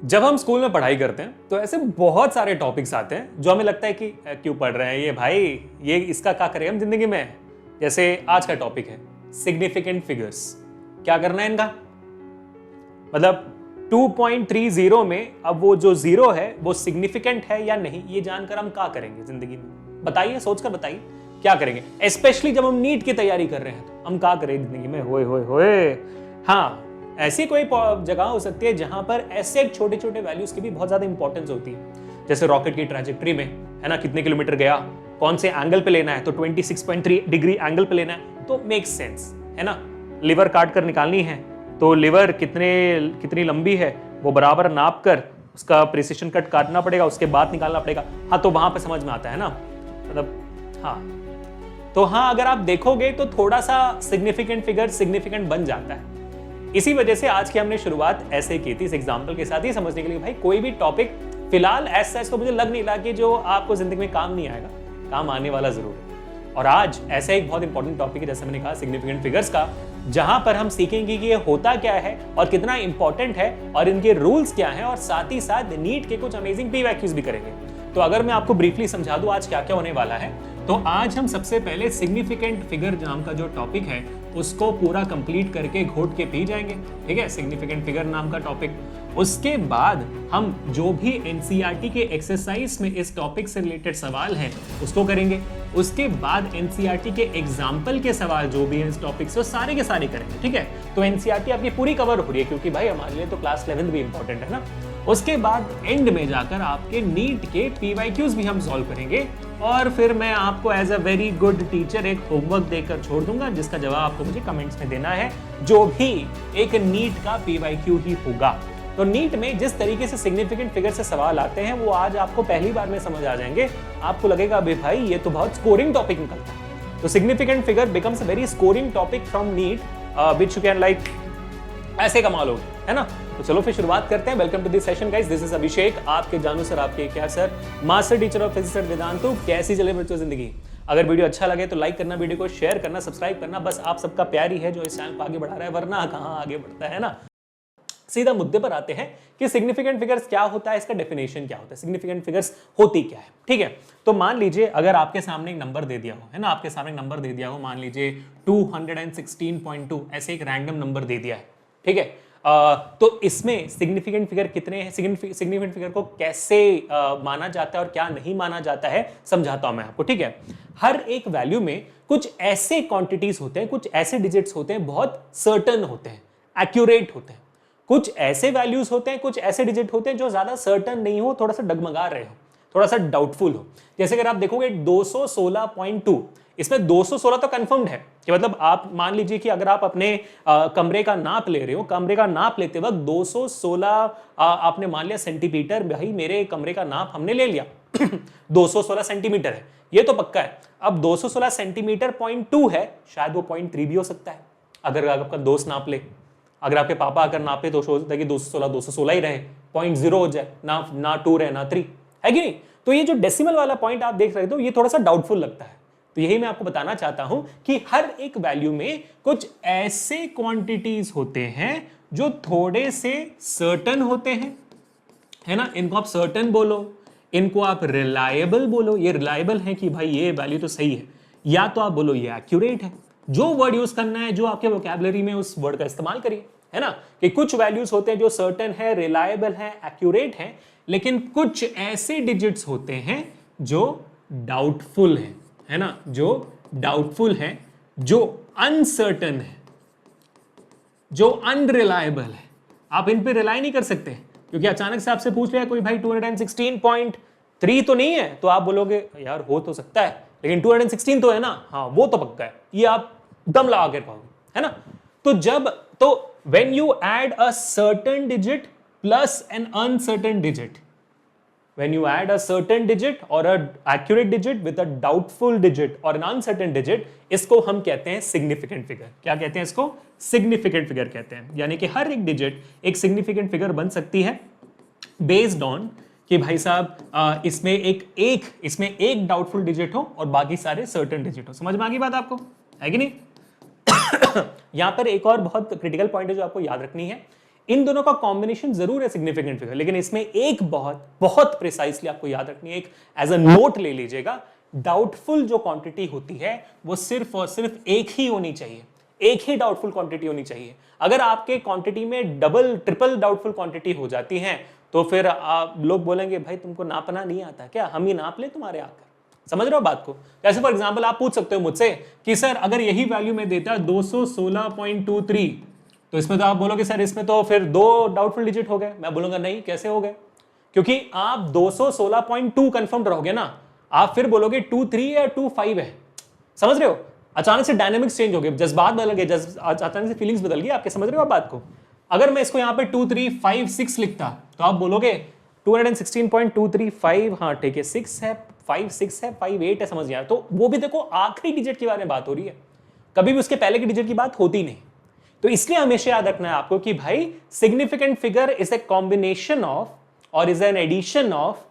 जब हम स्कूल में पढ़ाई करते हैं तो ऐसे बहुत सारे टॉपिक्स आते हैं जो हमें लगता है कि क्यों पढ़ रहे हैं ये भाई, ये इसका क्या करें हम जिंदगी में। जैसे आज का टॉपिक है सिग्निफिकेंट फिगर्स। क्या करना है इनका, मतलब 2.30 में अब वो जो जीरो है वो सिग्निफिकेंट है या नहीं, ये जानकर हम क्या करेंगे जिंदगी में। बताइए, सोचकर बताइए क्या करेंगे। स्पेशली जब हम नीट की तैयारी कर रहे हैं तो हम क्या करेंगे जिंदगी में। होए होए होए। हाँ, ऐसी कोई जगह हो सकती है जहां पर ऐसे छोटे छोटे वैल्यूज की भी बहुत ज्यादा इंपॉर्टेंस होती है। जैसे रॉकेट की ट्रैजेक्टरी में है ना, कितने किलोमीटर गया, कौन से एंगल पे लेना है, तो 26.3 डिग्री एंगल पे लेना है, तो मेक्स सेंस है ना। लिवर काट कर निकालनी है तो लिवर कितनी लंबी है वो बराबर नाप कर उसका प्रिसिशन कट काटना पड़ेगा, उसके बाद निकालना पड़ेगा। हाँ, तो वहां पे समझ में आता है ना, मतलब हाँ। तो हाँ, अगर आप देखोगे तो थोड़ा सा सिग्निफिकेंट फिगर सिग्निफिकेंट बन जाता है। इसी वजह से आज की हमने शुरुआत ऐसे की थी, इस एग्जाम्पल के साथ ही समझने के लिए भाई कोई भी टॉपिक फिलहाल ऐसा तो मुझे लग नहीं रहा कि जो आपको जिंदगी में काम नहीं आएगा, काम आने वाला जरूर है। और आज ऐसा एक बहुत इंपॉर्टेंट टॉपिक है, जैसे मैंने कहा सिग्निफिकेंट फिगर्स का, जहां पर हम सीखेंगे कि ये होता क्या है और कितना इंपॉर्टेंट है और इनके रूल्स क्या हैं, और साथ ही साथ नीट के कुछ अमेजिंग पीवाईक्यूज भी करेंगे। तो अगर मैं आपको ब्रीफली समझा दूं आज क्या क्या होने वाला है, तो आज हम सबसे पहले सिग्निफिकेंट फिगर नाम का जो टॉपिक है उसको पूरा कंप्लीट करके घोट के पी जाएंगे। ठीक है, सिग्निफिकेंट फिगर नाम का टॉपिक। उसके बाद हम जो भी एनसीईआरटी के एक्सरसाइज में इस टॉपिक से रिलेटेड सवाल हैं उसको करेंगे। उसके बाद एनसीईआरटी के एग्जाम्पल के सवाल जो भी हैं इस टॉपिक से वो सारे के सारे करेंगे। ठीक है, तो एनसीईआरटी आपकी पूरी कवर हो रही है, क्योंकि भाई हमारे लिए तो क्लास 11 भी इंपॉर्टेंट है ना। उसके बाद एंड में जाकर आपके नीट के पीवाईक्यूज भी हम सॉल्व करेंगे, और फिर मैं आपको as a very good teacher एक होमवर्क देकर छोड़ दूंगा जिसका जवाब आपको मुझे कमेंट्स में देना है, जो भी एक नीट का पीवाईक्यू ही होगा। तो नीट में जिस तरीके से सिग्निफिकेंट फिगर से सवाल आते हैं वो आज आपको पहली बार में समझ आ जाएंगे। आपको लगेगा अबे भाई ये तो बहुत स्कोरिंग टॉपिक निकलता है। तो significant figure becomes a very scoring topic from NEET which you can like ऐसे कमा लोगे, है ना। तो चलो फिर शुरुआत करते हैं। Welcome to this session guys, this is Abhishek, आपके जानू सर, आपके क्या sir, master teacher of physics at Vedantu. कैसी चले बच्चों जिंदगी। अगर वीडियो अच्छा लगे तो लाइक करना, वीडियो को शेयर करना, सब्सक्राइब करना। बस आप सबका प्यार ही है जो इस चैनल को आगे बढ़ा रहा है, वरना कहाँ आगे बढ़ता है ना। सीधा मुद्दे पर आते हैं कि सिग्निफिकेंट फिगर्स क्या होता है, इसका डेफिनेशन क्या होता है, सिग्निफिकेंट फिगर्स होती क्या है। ठीक है, तो मान लीजिए अगर आपके सामने एक नंबर दे दिया हो, है ना, आपके सामने नंबर दे दिया हो, मान लीजिए 216.2, ऐसे एक रैंडम नंबर दे दिया है। ठीक है, तो इसमें सिग्निफिकेंट फिगर कितने हैं, सिग्निफिकेंट फिगर को कैसे माना जाता है और क्या नहीं माना जाता है, समझाता हूं मैं आपको। ठीक है, हर एक वैल्यू में कुछ ऐसे क्वांटिटीज होते हैं, कुछ ऐसे डिजिट्स होते हैं, बहुत सर्टन होते हैं, एक्यूरेट होते हैं। कुछ ऐसे वैल्यूज होते हैं, कुछ ऐसे डिजिट होते हैं जो ज्यादा सर्टन नहीं हो, थोड़ा सा डगमगा रहे हो, थोड़ा सा डाउटफुल हो। जैसे अगर आप देखोगे 216.2, इसमें 216 तो कंफर्म्ड है कि मतलब आप मान लीजिए कि अगर आप अपने कमरे का नाप ले रहे हो, कमरे का नाप लेते वक्त 216 आपने मान लिया सेंटीमीटर, भाई मेरे कमरे का नाप हमने ले लिया 216 सेंटीमीटर है, ये तो पक्का है। अब 216 सेंटीमीटर 0.2 है, शायद वो 0.3 भी हो सकता है अगर आपका दोस्त नाप ले। अगर आपके पापा अगर नापे तो हो सकता है कि 216 ही रहे, 0.0 हो जाए, ना 2 रहे ना 3, है कि नहीं। तो ये जो डेसिमल वाला पॉइंट आप देख रहे हो ये थोड़ा सा डाउटफुल लगता है। तो यही मैं आपको बताना चाहता हूं कि हर एक वैल्यू में कुछ ऐसे क्वांटिटीज होते हैं जो थोड़े से सर्टन होते हैं, है ना। इनको आप सर्टन बोलो, इनको आप रिलायबल बोलो। ये रिलायबल है कि भाई ये वैल्यू तो सही है, या तो आप बोलो ये एक्यूरेट है। जो वर्ड यूज करना है, जो आपके वोकैबुलरी में, उस वर्ड का इस्तेमाल करिए, है ना। कि कुछ वैल्यूज होते हैं जो सर्टन है, रिलायबल है, एक्यूरेट है, लेकिन कुछ ऐसे डिजिट्स होते हैं जो डाउटफुल है ना, जो डाउटफुल है, जो अनसर्टन है, जो अनरिलायबल है। आप इन पे रिलाई नहीं कर सकते, क्योंकि अचानक से आपसे पूछ लिया कोई भाई 216.3 तो नहीं है, तो आप बोलोगे यार हो तो सकता है, लेकिन 216 तो है ना, हाँ वो तो पक्का है, ये आप दम लगा के कहोगे, है ना। तो when you add a certain digit plus an uncertain digit, when you add a certain digit or a accurate digit with a doubtful digit or an uncertain digit, इसको हम कहते हैं सिग्निफिकेंट फिगर। क्या कहते हैं इसको? सिग्निफिकेंट फिगर कहते हैं। यानी कि हर एक डिजिट एक सिग्निफिकेंट फिगर बन सकती है बेस्ड ऑन कि भाई साहब इसमें एक डाउटफुल डिजिट हो और बाकी सारे सर्टेन डिजिट हो। समझ में आ गई बात आपको, है कि नहीं। यहां पर एक और बहुत क्रिटिकल पॉइंट है जो आपको याद रखनी है। इन दोनों का कॉम्बिनेशन जरूर है सिग्निफिकेंट फिगर, लेकिन इसमें एक बहुत बहुत प्रिसाइसली आपको याद रखनी है, एक एज अ नोट ले लीजिएगा, डाउटफुल जो क्वांटिटी होती है वो सिर्फ और सिर्फ एक ही होनी चाहिए, एक ही डाउटफुल क्वांटिटी होनी चाहिए। अगर आपके क्वांटिटी में डबल ट्रिपल डाउटफुल क्वांटिटी हो जाती है तो फिर आप लोग बोलेंगे भाई तुमको नापना नहीं आता क्या, हम ही नाप ले तुम्हारे आकर। समझ रहे हो बात को? जैसे फॉर एग्जांपल आप पूछ सकते हो मुझसे कि सर अगर यही वैल्यू में देता 216.23, तो इसमें तो आप बोलोगे सर इसमें तो फिर 2 डाउटफुल डिजिट हो गए। मैं बोलूंगा नहीं, कैसे हो गए? क्योंकि आप 216.2 कंफर्म रहोगे ना, आप फिर बोलोगे 23 या 25 है। समझ रहे हो? अचानक से डायनेमिक्स चेंज हो गए, जज्बात बदल गए, अचानक से फीलिंग्स बदल गई आपके। समझ रहे हो आप बात को? अगर मैं इसको यहाँ पे 2356 लिखता तो आप बोलोगे 216.235, हाँ ठीक है, 6 है, 5 है, 5 8 है, समझ गया। तो वो भी देखो आखिरी डिजिट के बारे में बात हो रही है, कभी भी उसके पहले की डिजिट की बात होती नहीं। तो इसलिए हमेशा याद रखना है आपको कि भाई significant figure is a combination of और is an addition of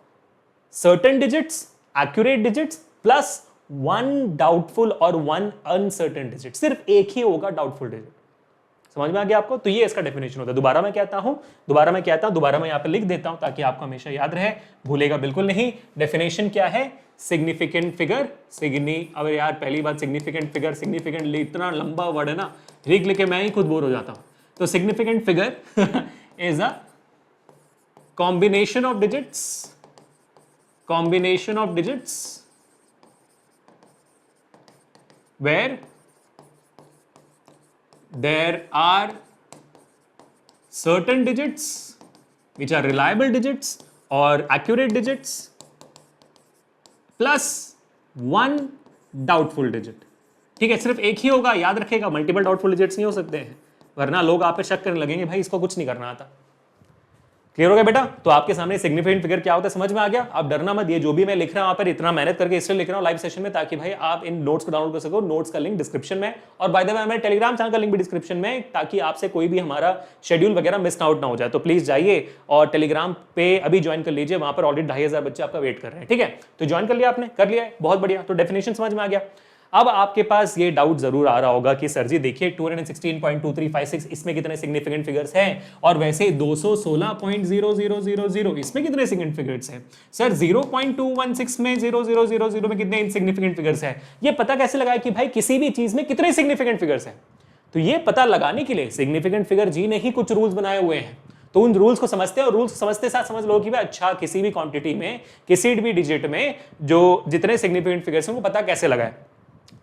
certain digits, accurate digits plus 1 doubtful और 1 अनसर्टेन डिजिट। सिर्फ एक ही होगा डाउटफुल डिजिट। समझ में आ गया आपको? तो ये इसका डेफिनेशन होता है। दोबारा मैं कहता हूं, दोबारा मैं यहां पे लिख देता हूं ताकि आपको हमेशा याद रहे, भूलेगा बिल्कुल नहीं। डेफिनेशन क्या है? सिग्निफिकेंट फिगर, अब यार पहली बात सिग्निफिकेंट फिगर, सिग्निफिकेंट इतना लंबा वर्ड है ना, लिख लिख के मैं ही खुद बोर हो जाता हूं। तो significant figure is a combination of digits where there are certain digits which are reliable digits or accurate digits plus 1 doubtful digit। ठीक है, सिर्फ एक ही होगा, याद रखेगा, मल्टीपल डाउटफुल डिजिट्स नहीं हो सकते हैं, वरना लोग आप पे शक करने लगेंगे भाई इसको कुछ नहीं करना आता। क्लियर हो गया बेटा? तो आपके सामने सिग्निफिकेंट फिगर क्या होता है समझ में आ गया। आप डरना मत, ये जो भी मैं लिख रहा हूं वहां पर इतना मेहनत करके इसलिए लिख रहा हूं लाइव सेशन में ताकि भाई आप इन नोट्स को डाउनलोड कर सको। नोट्स का लिंक डिस्क्रिप्शन में, और बाय द वे हमारे टेलीग्राम चैनल का लिंक भी डिस्क्रिप्शन में, ताकि आपसे कोई भी हमारा शेड्यूल वगैरह मिस आउट ना हो जाए। तो प्लीज जाइए और टेलीग्राम पे अभी ज्वाइन कर लीजिए, वहां पर ऑलरेडी 2500 बच्चे आपका वेट कर रहे हैं। ठीक है, तो ज्वाइन कर लिया आपने? कर लिया है, बहुत बढ़िया। तो डेफिनेशन समझ में आ गया। अब आपके पास ये डाउट जरूर आ रहा होगा कि सर जी देखिए 216.2356 इसमें कितने सिग्निफिकेंट फिगर्स हैं, और वैसे 216.0000 इसमें कितने सिग्निफिकेंट फिगर्स हैं? सर 0.216 में 0000 में कितने इनसिग्निफिकेंट फिगर्स हैं? ये पता कैसे लगाए कि भाई किसी भी चीज में कितने सिग्निफिकेंट फिगर्स हैं? तो ये पता लगाने के लिए सिग्निफिकेंट फिगर जी ने ही कुछ रूल्स बनाए हुए हैं। तो उन रूल्स को समझते हैं, और रूल्स समझते साथ समझ लो कि भाई अच्छा किसी भी क्वांटिटी में, किसी भी डिजिट में जो जितने सिग्निफिकेंट फिगर्स हैं वो पता कैसे लगाए।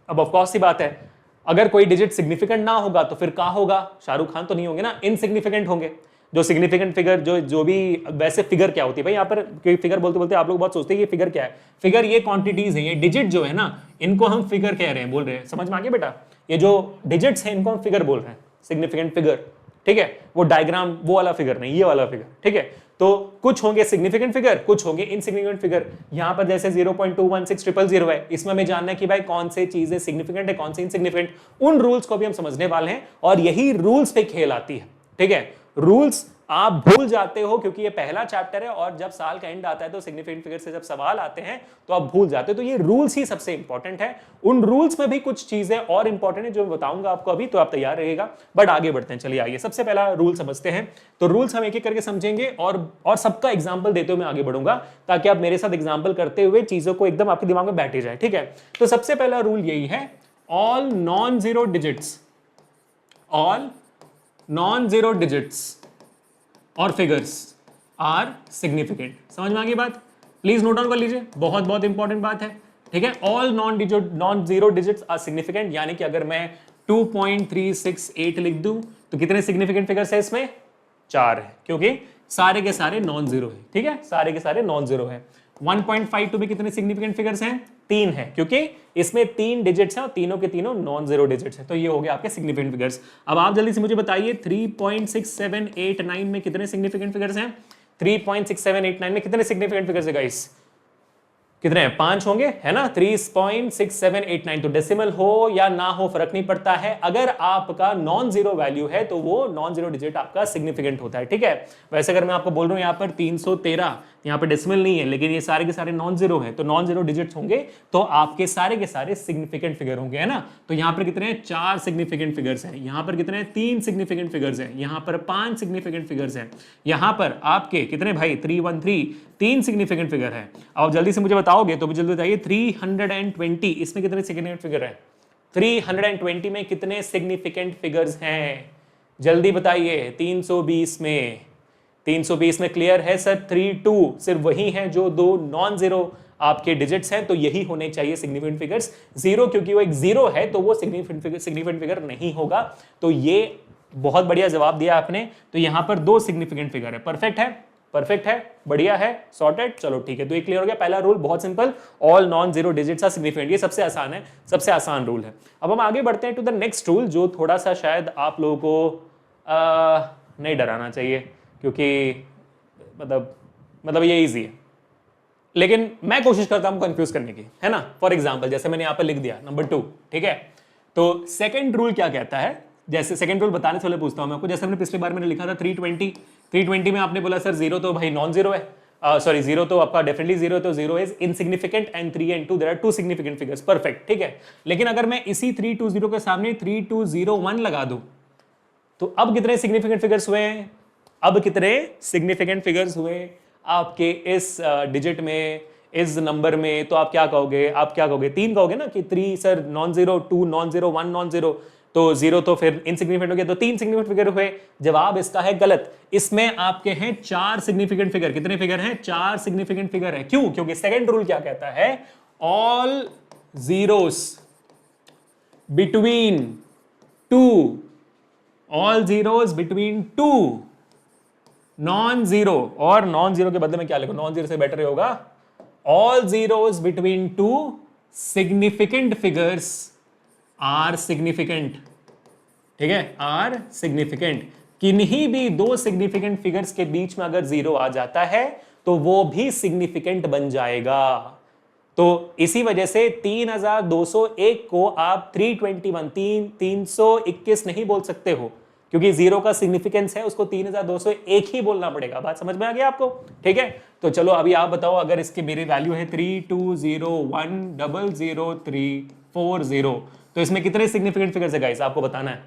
अब ऑफ कोर्स सी बात है, अगर कोई डिजिट सिग्निफिकेंट ना होगा तो फिर क्या होगा? शाहरुख खान तो नहीं होंगे ना, इनसिग्निफिकेंट होंगे। जो सिग्निफिकेंट फिगर जो भी, वैसे फिगर क्या होती है भाई, यहाँ पर फिगर बोलते बोलते आप लोग बहुत सोचते हैं ये फिगर क्या है। फिगर ये क्वांटिटीज है, ये डिजिट जो है ना, इनको हम फिगर कह रहे हैं, बोल रहे हैं। समझ में आ गया बेटा? ये जो डिजिट्स हैं इनको हम फिगर बोल रहे हैं, सिग्निफिकेंट फिगर। ठीक है, वो डायग्राम वो वाला फिगर नहीं, ये वाला फिगर। ठीक है, तो कुछ होंगे सिग्निफिकेंट फिगर, कुछ होंगे इनसिग्निफिकेंट फिगर। यहां पर जैसे 0.216000 है, इसमें हमें जानना है कि भाई कौन से चीजें सिग्निफिकेंट है, कौन से इनसिग्निफिकेंट। उन रूल्स को भी हम समझने वाले हैं, और यही रूल्स पे खेल आती है। ठीक है, रूल्स आप भूल जाते हो क्योंकि ये पहला चैप्टर है, और जब साल का एंड आता है तो सिग्निफिकेंट फिगर से जब सवाल आते हैं तो आप भूल जाते हो। तो ये रूल्स ही सबसे इंपॉर्टेंट है। उन रूल्स में भी कुछ चीजें और इंपॉर्टेंट है जो मैं बताऊंगा आपको अभी, तो आप तैयार रहिएगा। बट आगे बढ़ते हैं, चलिए आइए सबसे पहला रूल समझते हैं। तो रूल्स हम एक एक करके समझेंगे, और सबका एग्जाम्पल देते हुए मैं आगे बढ़ूंगा, ताकि आप मेरे साथ एग्जाम्पल करते हुए चीजों को एकदम आपके दिमाग में बैठे जाए। ठीक है, तो सबसे पहला रूल यही है, ऑल नॉन जीरो डिजिट्स और फिगर्स आर सिग्निफिकेंट। समझ में आ गई बात? प्लीज नोट डाउन कर लीजिए, बहुत बहुत इंपॉर्टेंट बात है। ठीक है, all non zero digits are significant, यानी कि अगर मैं 2.368 लिख दूं तो कितने सिग्निफिकेंट फिगर्स है इसमें? 4 है, क्योंकि सारे के सारे नॉन जीरो है। ठीक है, सारे के सारे नॉन जीरो है। 1.52 में कितने सिग्निफिकेंट फिगर्स हैं? 3 है, क्योंकि इसमें 3 डिजिट्स हैं और तीनों के तीनों नॉन जीरो डिजिट्स हैं। तो ये हो गया आपके सिग्निफिकेंट फिगर्स। अब आप जल्दी से मुझे बताइए 3.6789 में कितने सिग्निफिकेंट फिगर्स हैं? 3.6789 में कितने सिग्निफिकेंट फिगर्स है गाइस? कितने हैं, 5 होंगे, है ना, 3.6789। तो डेसिमल हो या ना हो फर्क नहीं पड़ता है, अगर आपका नॉन जीरो वैल्यू है तो वो नॉन जीरो डिजिट आपका सिग्निफिकेंट होता है, ठीक है। वैसे अगर मैं आपको बोल रहा हूं यहां पर 313, यहाँ पे डेसिमल नहीं है, लेकिन ये सारे के सारे नॉन जीरो है, तो नॉन जीरो डिजिट्स होंगे तो आपके सारे के सारे सिग्निफिकेंट फिगर होंगे, है ना। तो यहाँ पर कितने हैं, 4 सिग्निफिकेंट फिगर्स हैं, यहाँ पर कितने हैं, 3 सिग्निफिकेंट फिगर्स हैं, यहाँ पर 5 सिग्निफिकेंट फिगर्स हैं, यहाँ पर आपके कितने भाई 313, 3 सिग्निफिकेंट फिगर है। अब जल्दी से मुझे बताओगे तो मुझे जल्दी बताइए, 320 इसमें कितने सिग्निफिकेंट फिगर है, 320 में कितने सिग्निफिकेंट फिगर्स हैं, जल्दी बताइए। 320 में, 320 में क्लियर है सर, 32 सिर्फ वही है जो दो नॉन जीरो आपके डिजिट्स हैं, तो यही होने चाहिए सिग्निफिकेंट फिगर्स। जीरो क्योंकि वो एक जीरो है तो वो सिग्निफिकेंट फिगर नहीं होगा। तो ये बहुत बढ़िया जवाब दिया आपने, तो यहां पर 2 सिग्निफिकेंट फिगर है, परफेक्ट है, परफेक्ट है, बढ़िया है, सॉर्टेड। चलो ठीक है, तो ये क्लियर हो गया। पहला रूल बहुत सिंपल, all non zero digits are significant, ये सबसे आसान है, सबसे आसान रूल है। अब हम आगे बढ़ते हैं टू द नेक्स्ट रूल, जो थोड़ा सा शायद आप लोगों को नहीं डराना चाहिए, क्योंकि मतलब ये इजी है, लेकिन मैं कोशिश करता हूं कंफ्यूज करने की, है ना। फॉर एग्जांपल जैसे मैंने यहां पर लिख दिया नंबर 2, ठीक है। तो सेकंड रूल क्या कहता है, जैसे सेकंड रूल बताने से पहले पूछता हूं मैं आपको, जैसे हमने पिछली बार मैंने लिखा था 320 में आपने बोला सर जीरो तो भाई नॉन जीरो है, सॉरी जीरो तो आपका डेफिनेटली जीरो, तो zero is insignificant and 3 and 2 there are 2 significant figures, perfect, ठीक है। लेकिन अगर मैं इसी 320 के सामने 3201 लगा दूं तो अब कितने सिग्निफिकेंट फिगर्स हुए हैं, अब कितने सिग्निफिकेंट फिगर्स हुए आपके इस डिजिट में, इस नंबर में, तो आप क्या कहोगे, आप क्या कहोगे, 3 कहोगे ना कि 3 sir non zero, 2 non zero, 1 non zero, तो जीरो तो फिर इनसिग्निफिकेंट हो गया, तो 3 सिग्निफिकेंट फिगर हुए। जवाब इसका है गलत, इसमें आपके हैं 4 सिग्निफिकेंट फिगर। कितने फिगर हैं, 4 सिग्निफिकेंट फिगर है। क्यों, क्योंकि सेकंड रूल क्या कहता है, all zeros between 2, all zeros between 2 non zero, और नॉन जीरो के बदले में क्या लिखो, नॉन जीरो से बेटर होगा, all zeros between 2 significant figures are significant, ठीक है, आर सिग्निफिकेंट। किन्हीं भी 2 सिग्निफिकेंट फिगर्स के बीच में अगर जीरो आ जाता है तो वो भी सिग्निफिकेंट बन जाएगा। तो इसी वजह से 3201 को आप 321 नहीं बोल सकते हो, क्योंकि जीरो का सिग्निफिकेंस है, उसको 3201 ही बोलना पड़ेगा। बात समझ में आ गया आपको, ठीक है। तो चलो अभी आप बताओ, अगर इसकी मेरी वैल्यू है 3201000340, तो इसमें कितने सिग्निफिकेंट फिगर्स है गाइस, आपको बताना है।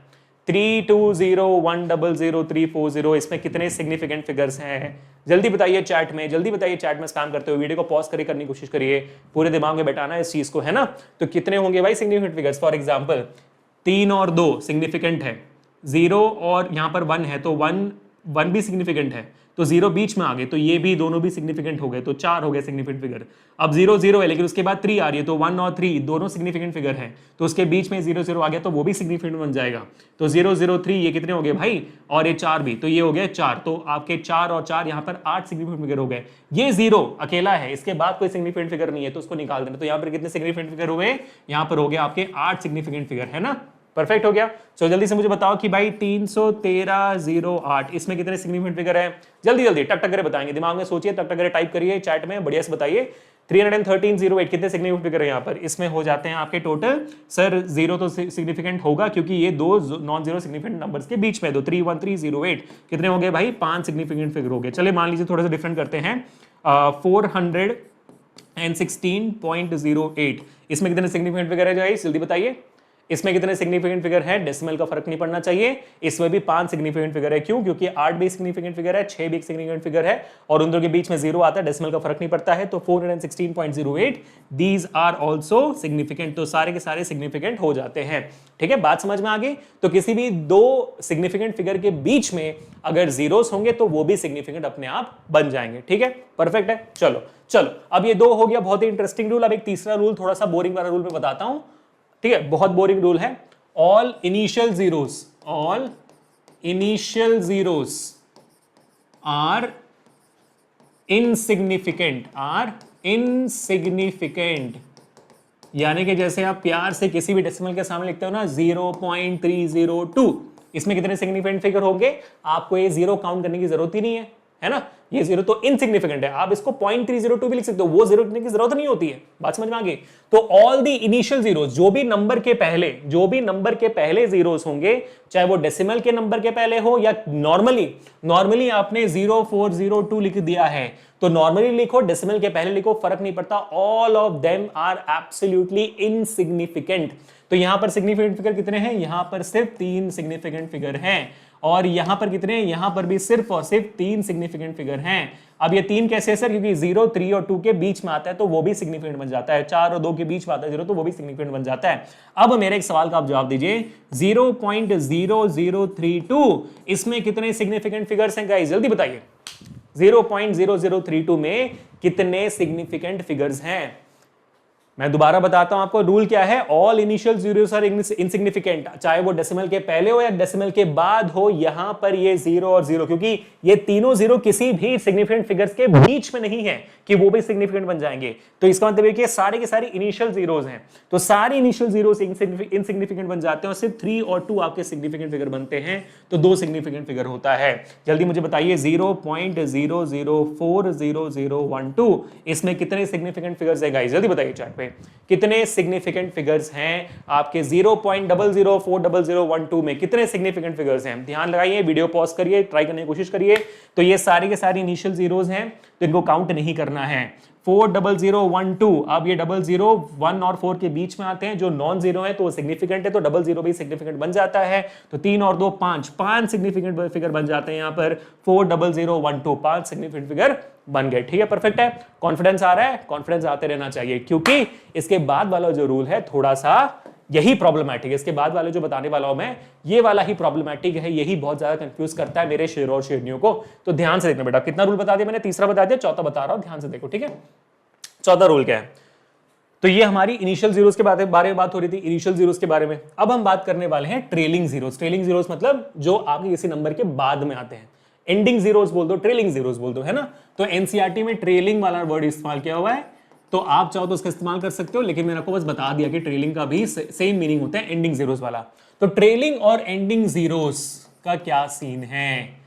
3201000340, इसमें कितने सिग्निफिकेंट फिगर्स हैं, जल्दी बताइए चैट में, जल्दी बताइए चैट में काम करते हुए, वीडियो को पॉज करके करने की कोशिश करिए, पूरे दिमाग में बैठाना है इस चीज को, है ना। तो कितने होंगे भाई सिग्निफिकेंट फिगर्स, फॉर एग्जांपल 3 और 2 सिग्निफिकेंट है, 0 और यहां पर 1 है, तो 1 भी सिग्निफिकेंट है, तो 0 बीच में आ गए, तो ये भी दोनों भी सिग्निफिकेंट हो गए, तो 4 हो गए सिग्निफिकेंट फिगर। अब 0 0 है, लेकिन उसके बाद 3 आ रही है, तो 1 और 3 दोनों सिग्निफिकेंट फिगर है, तो उसके बीच में 0 0 आ गया, तो वो भी सिग्निफिकेंट बन जाएगा। तो 0 0 3 ये कितने हो गए भाई, और ये 4 भी, तो ये हो गए 4, तो आपके 4 और 4 यहाँ पर 8 सिग्निफिकेंट फिगर हो गए। ये 0 अकेला है, इसके बाद कोई सिग्निफिकेंट फिगर नहीं है, तो उसको निकाल देना। तो यहाँ पर कितने सिग्निफिकेंट फिगर हुए, यहाँ पर हो गए आपके 8 सिग्निफिकेंट फिगर, है ना, परफेक्ट हो गया। तो जल्दी से मुझे बताओ कि भाई 31308 इसमें कितने सिग्निफिकेंट फिगर है, जल्दी जल्दी टक टक करे बताएंगे, दिमाग में सोचिए, टक टक करे टाइप करिए चैट में, बढ़िया से बताइए। 31308 कितने सिग्निफिकेंट फिगर है यहाँ पर, इसमें हो जाते हैं आपके टोटल, सर जीरो तो सिग्निफिकेंट होगा क्योंकि ये 2 नॉन जीरो सिग्निफिकेंट नंबर्स के बीच में, 31308 कितने हो गए भाई, 5 सिग्निफिकेंट फिगर हो गए। चलिए मान लीजिए थोड़ा सा डिफरेंट करते हैं, 416.08 इसमें कितने सिग्निफिकेंट फिगर है गाइस, जल्दी बताइए। इसमें कितने सिग्निफिकेंट फिगर है, डेसिमल का फर्क नहीं पड़ना चाहिए, इसमें भी 5 सिग्निफिकेंट फिगर है। क्यों, क्योंकि 8 भी सिग्निफिकेंट फिगर है, 6 भी सिग्निफिकेंट फिगर है, और उन दोनों के बीच में 0 आता है, डेसिमल का फर्क नहीं पड़ता है। तो 416.08 दीज आर ऑल्सो सिग्निफिकेंट, तो सारे के सारे सिग्निफिकेंट हो जाते हैं, ठीक है। बात समझ में आ गई। तो किसी भी 2 सिग्निफिकेंट फिगर के बीच में अगर जीरोस होंगे तो वो भी सिग्निफिकेंट अपने आप बन जाएंगे, ठीक है, परफेक्ट है। चलो चलो, अब ये 2 हो गया, बहुत ही इंटरेस्टिंग रूल। अब एक तीसरा रूल, थोड़ा सा बोरिंग वाला रूल मैं बताता हूं, ठीक है, बहुत बोरिंग रूल है। All initial zeros, all initial zeros are insignificant, are insignificant, यानी कि जैसे आप प्यार से किसी भी डेसिमल के सामने लिखते हो ना 0.302, इसमें कितने सिग्निफिकेंट फिगर होंगे, आपको ये 0 काउंट करने की जरूरत ही नहीं है, है ना, ये जीरो तो इनसिग्निफिकेंट है, आप इसको 0.302 भी लिख सकते हो, वो जीरो लिखने की जरूरत नहीं होती है। बात समझ में आ गई? तो ऑल द इनिशियल जीरोस, जो भी नंबर के पहले जीरोस होंगे, चाहे वो डेसिमल के नंबर के पहले हो या नॉर्मली आपने 0402 लिख दिया है, तो नॉर्मली लिखो, डेसिमल के पहले लिखो, फर्क नहीं पड़ता, all of them are absolutely insignificant. तो यहां पर सिग्निफिकेंट फिगर कितने हैं? यहां पर सिर्फ 3 सिग्निफिकेंट फिगर हैं, और यहां पर कितने हैं? यहां पर भी सिर्फ और सिर्फ 3 सिग्निफिकेंट फिगर हैं। अब ये 3 कैसे है सर? क्योंकि 0, 3 और 2 के बीच में आता है तो वो भी सिग्निफिकेंट बन जाता है, 4 और 2 के बीच में आता है 0 तो वो भी सिग्निफिकेंट बन जाता है। अब मेरे एक सवाल का आप जवाब दीजिए, 0.0032 इसमें कितने सिग्निफिकेंट फिगर्स हैं गाइस? जल्दी बताइए, 0.0032 में कितने सिग्निफिकेंट फिगर्स हैं? मैं दोबारा बताता हूं आपको, रूल क्या है, all initial zeros are insignificant, चाहे वो डेसिमल के पहले हो या डेसिमल के बाद हो, यहां पर ये 0 और 0, क्योंकि ये तीनों 0 किसी भी सिग्निफिकेंट फिगर्स के बीच में नहीं है कि वो भी सिग्निफिकेंट बन जाएंगे। तो इसका मतलब है कि सारे के सारे इनिशियल जीरोस हैं, तो सारे इनिशियल जीरोस इनसिग्निफिकेंट बन जाते हैं और सिर्फ 3 और 2 आपके सिग्निफिकेंट फिगर बनते हैं, तो 2 सिग्निफिकेंट फिगर होता है। जल्दी मुझे बताइए, 0.00400012 इसमें कितने सिग्निफिकेंट फिगर्स है गाइस? जल्दी बताइए चैट पे, कितने सिग्निफिकेंट फिगर्स हैं आपके 0.00400012 में? कितने सिग्निफिकेंट फिगर्स हैं? ध्यान लगाइए, वीडियो पॉज करिए, ट्राई करने की कोशिश करिए। तो ये सारे के सारे इनिशियल जीरोस हैं, तो इनको काउंट नहीं करना है। 40012, अब ये 00 1 और 4 के बीच में आते हैं, जो नॉन जीरो है तो वो सिग्निफिकेंट है, तो 00 भी सिग्निफिकेंट बन जाता है, तो 3 और 2 5 सिग्निफिकेंट फिगर बन जाते हैं। यहाँ पर 40012 5 सिग्निफिकेंट फिगर बन गए। ठीक है, परफेक्ट है, कॉन्फिडेंस आ रहा है, कॉन्फिडेंस आते रहना चाहिए, क्योंकि इसके बाद वाला जो रूल है थोड़ा सा यही प्रॉब्लमैटिक है। इसके बाद वाले जो बताने वाला हूं मैं, ये वाला ही प्रॉब्लमैटिक है, यही बहुत ज्यादा कंफ्यूज करता है मेरे शेर और शेरनियों को। तो ध्यान से देखना बेटा, कितना रूल बता दिया मैंने? तीसरा बता दिया, चौथा बता रहा हूं, ध्यान से देखो। ठीक है, चौथा रूल क्या है? तो ये हमारी इनिशियल जीरोस के बारे में बात हो रही थी, इनिशियल जीरोस के बारे में। अब हम बात करने वाले हैं ट्रेलिंग जीरोस। ट्रेलिंग जीरोस मतलब जो आपके किसी नंबर के बाद में आते हैं, एंडिंग जीरोस बोल दो, ट्रेलिंग जीरोस बोल दो, है ना। तो एनसीईआरटी में ट्रेलिंग वाला वर्ड इस्तेमाल किया हुआ है, तो आप चाहो तो उसका इस्तेमाल कर सकते हो, लेकिन मैंने आपको बस बता दिया कि ट्रेलिंग का भी सेम मीनिंग होता है एंडिंग जीरोस वाला। तो ट्रेलिंग और एंडिंग जीरोस का क्या सीन है?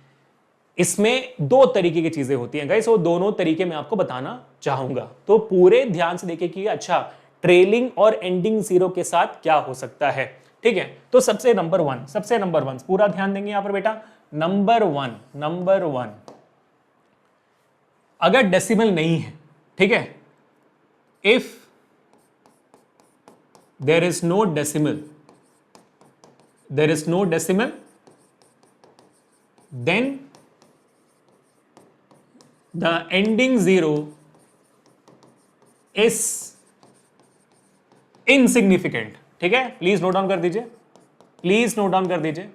इसमें 2 तरीके की चीजें होती हैं गाइस, वो दोनों तरीके मैं आपको बताना चाहूंगा, तो पूरे ध्यान से देखिए कि अच्छा ट्रेलिंग और एंडिंग जीरो के साथ क्या हो सकता है। ठीक है, तो सबसे नंबर वन पूरा ध्यान देंगे यहां पर बेटा। नंबर वन, अगर डेसिमल नहीं है, ठीक है, if there is no decimal, then the ending zero is insignificant। ठीक है, प्लीज नोट डाउन कर दीजिए,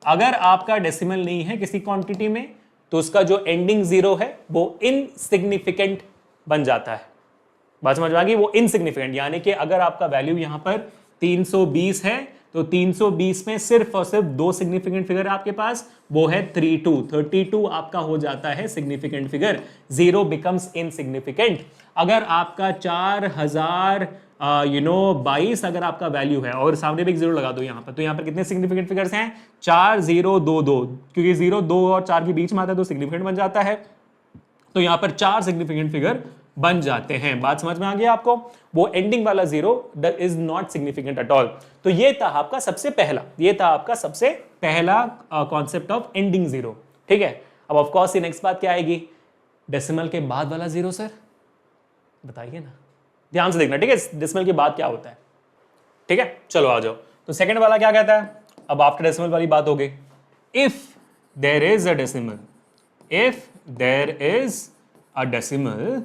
अगर आपका डेसिमल नहीं है किसी क्वांटिटी में, तो उसका जो एंडिंग जीरो है वो इनसिग्निफिकेंट बन जाता है। बात समझ में आ गई? वो इनसिग्निफिकेंट, यानी कि अगर आपका वैल्यू यहां पर 320 है, तो 320 में सिर्फ और सिर्फ 2 सिग्निफिकेंट फिगर है आपके पास, वो है 32 आपका हो जाता है सिग्निफिकेंट फिगर, 0 बिकम्स इनसिग्निफिकेंट। अगर आपका 4022 अगर आपका वैल्यू है, और सामने भी एक 0 लगा दो यहां पर, तो यहां पर कितने सिग्निफिकेंट फिगर्स हैं? 4022, क्योंकि 0, 2 और 4 के बीच में आता है तो सिग्निफिकेंट बन जाता है, तो यहां पर 4 सिग्निफिकेंट फिगर बन जाते हैं। बात समझ में आ गई आपको? वो एंडिंग वाला 0 is not significant at all. तो ये था आपका सबसे पहला कॉन्सेप्ट ऑफ एंडिंग 0। ठीक है, अब ऑफ कोर्स नेक्स्ट बात क्या आएगी? डेसिमल के बाद वाला 0 सर, बताइए ना, ध्यान से देखना। ठीक है, डेसिमल के बाद क्या होता है? ठीक है, चलो आ जाओ। तो सेकंड वाला क्या कहता है? अब आफ्टर डेसिमल वाली बात हो गई। If there is a decimal,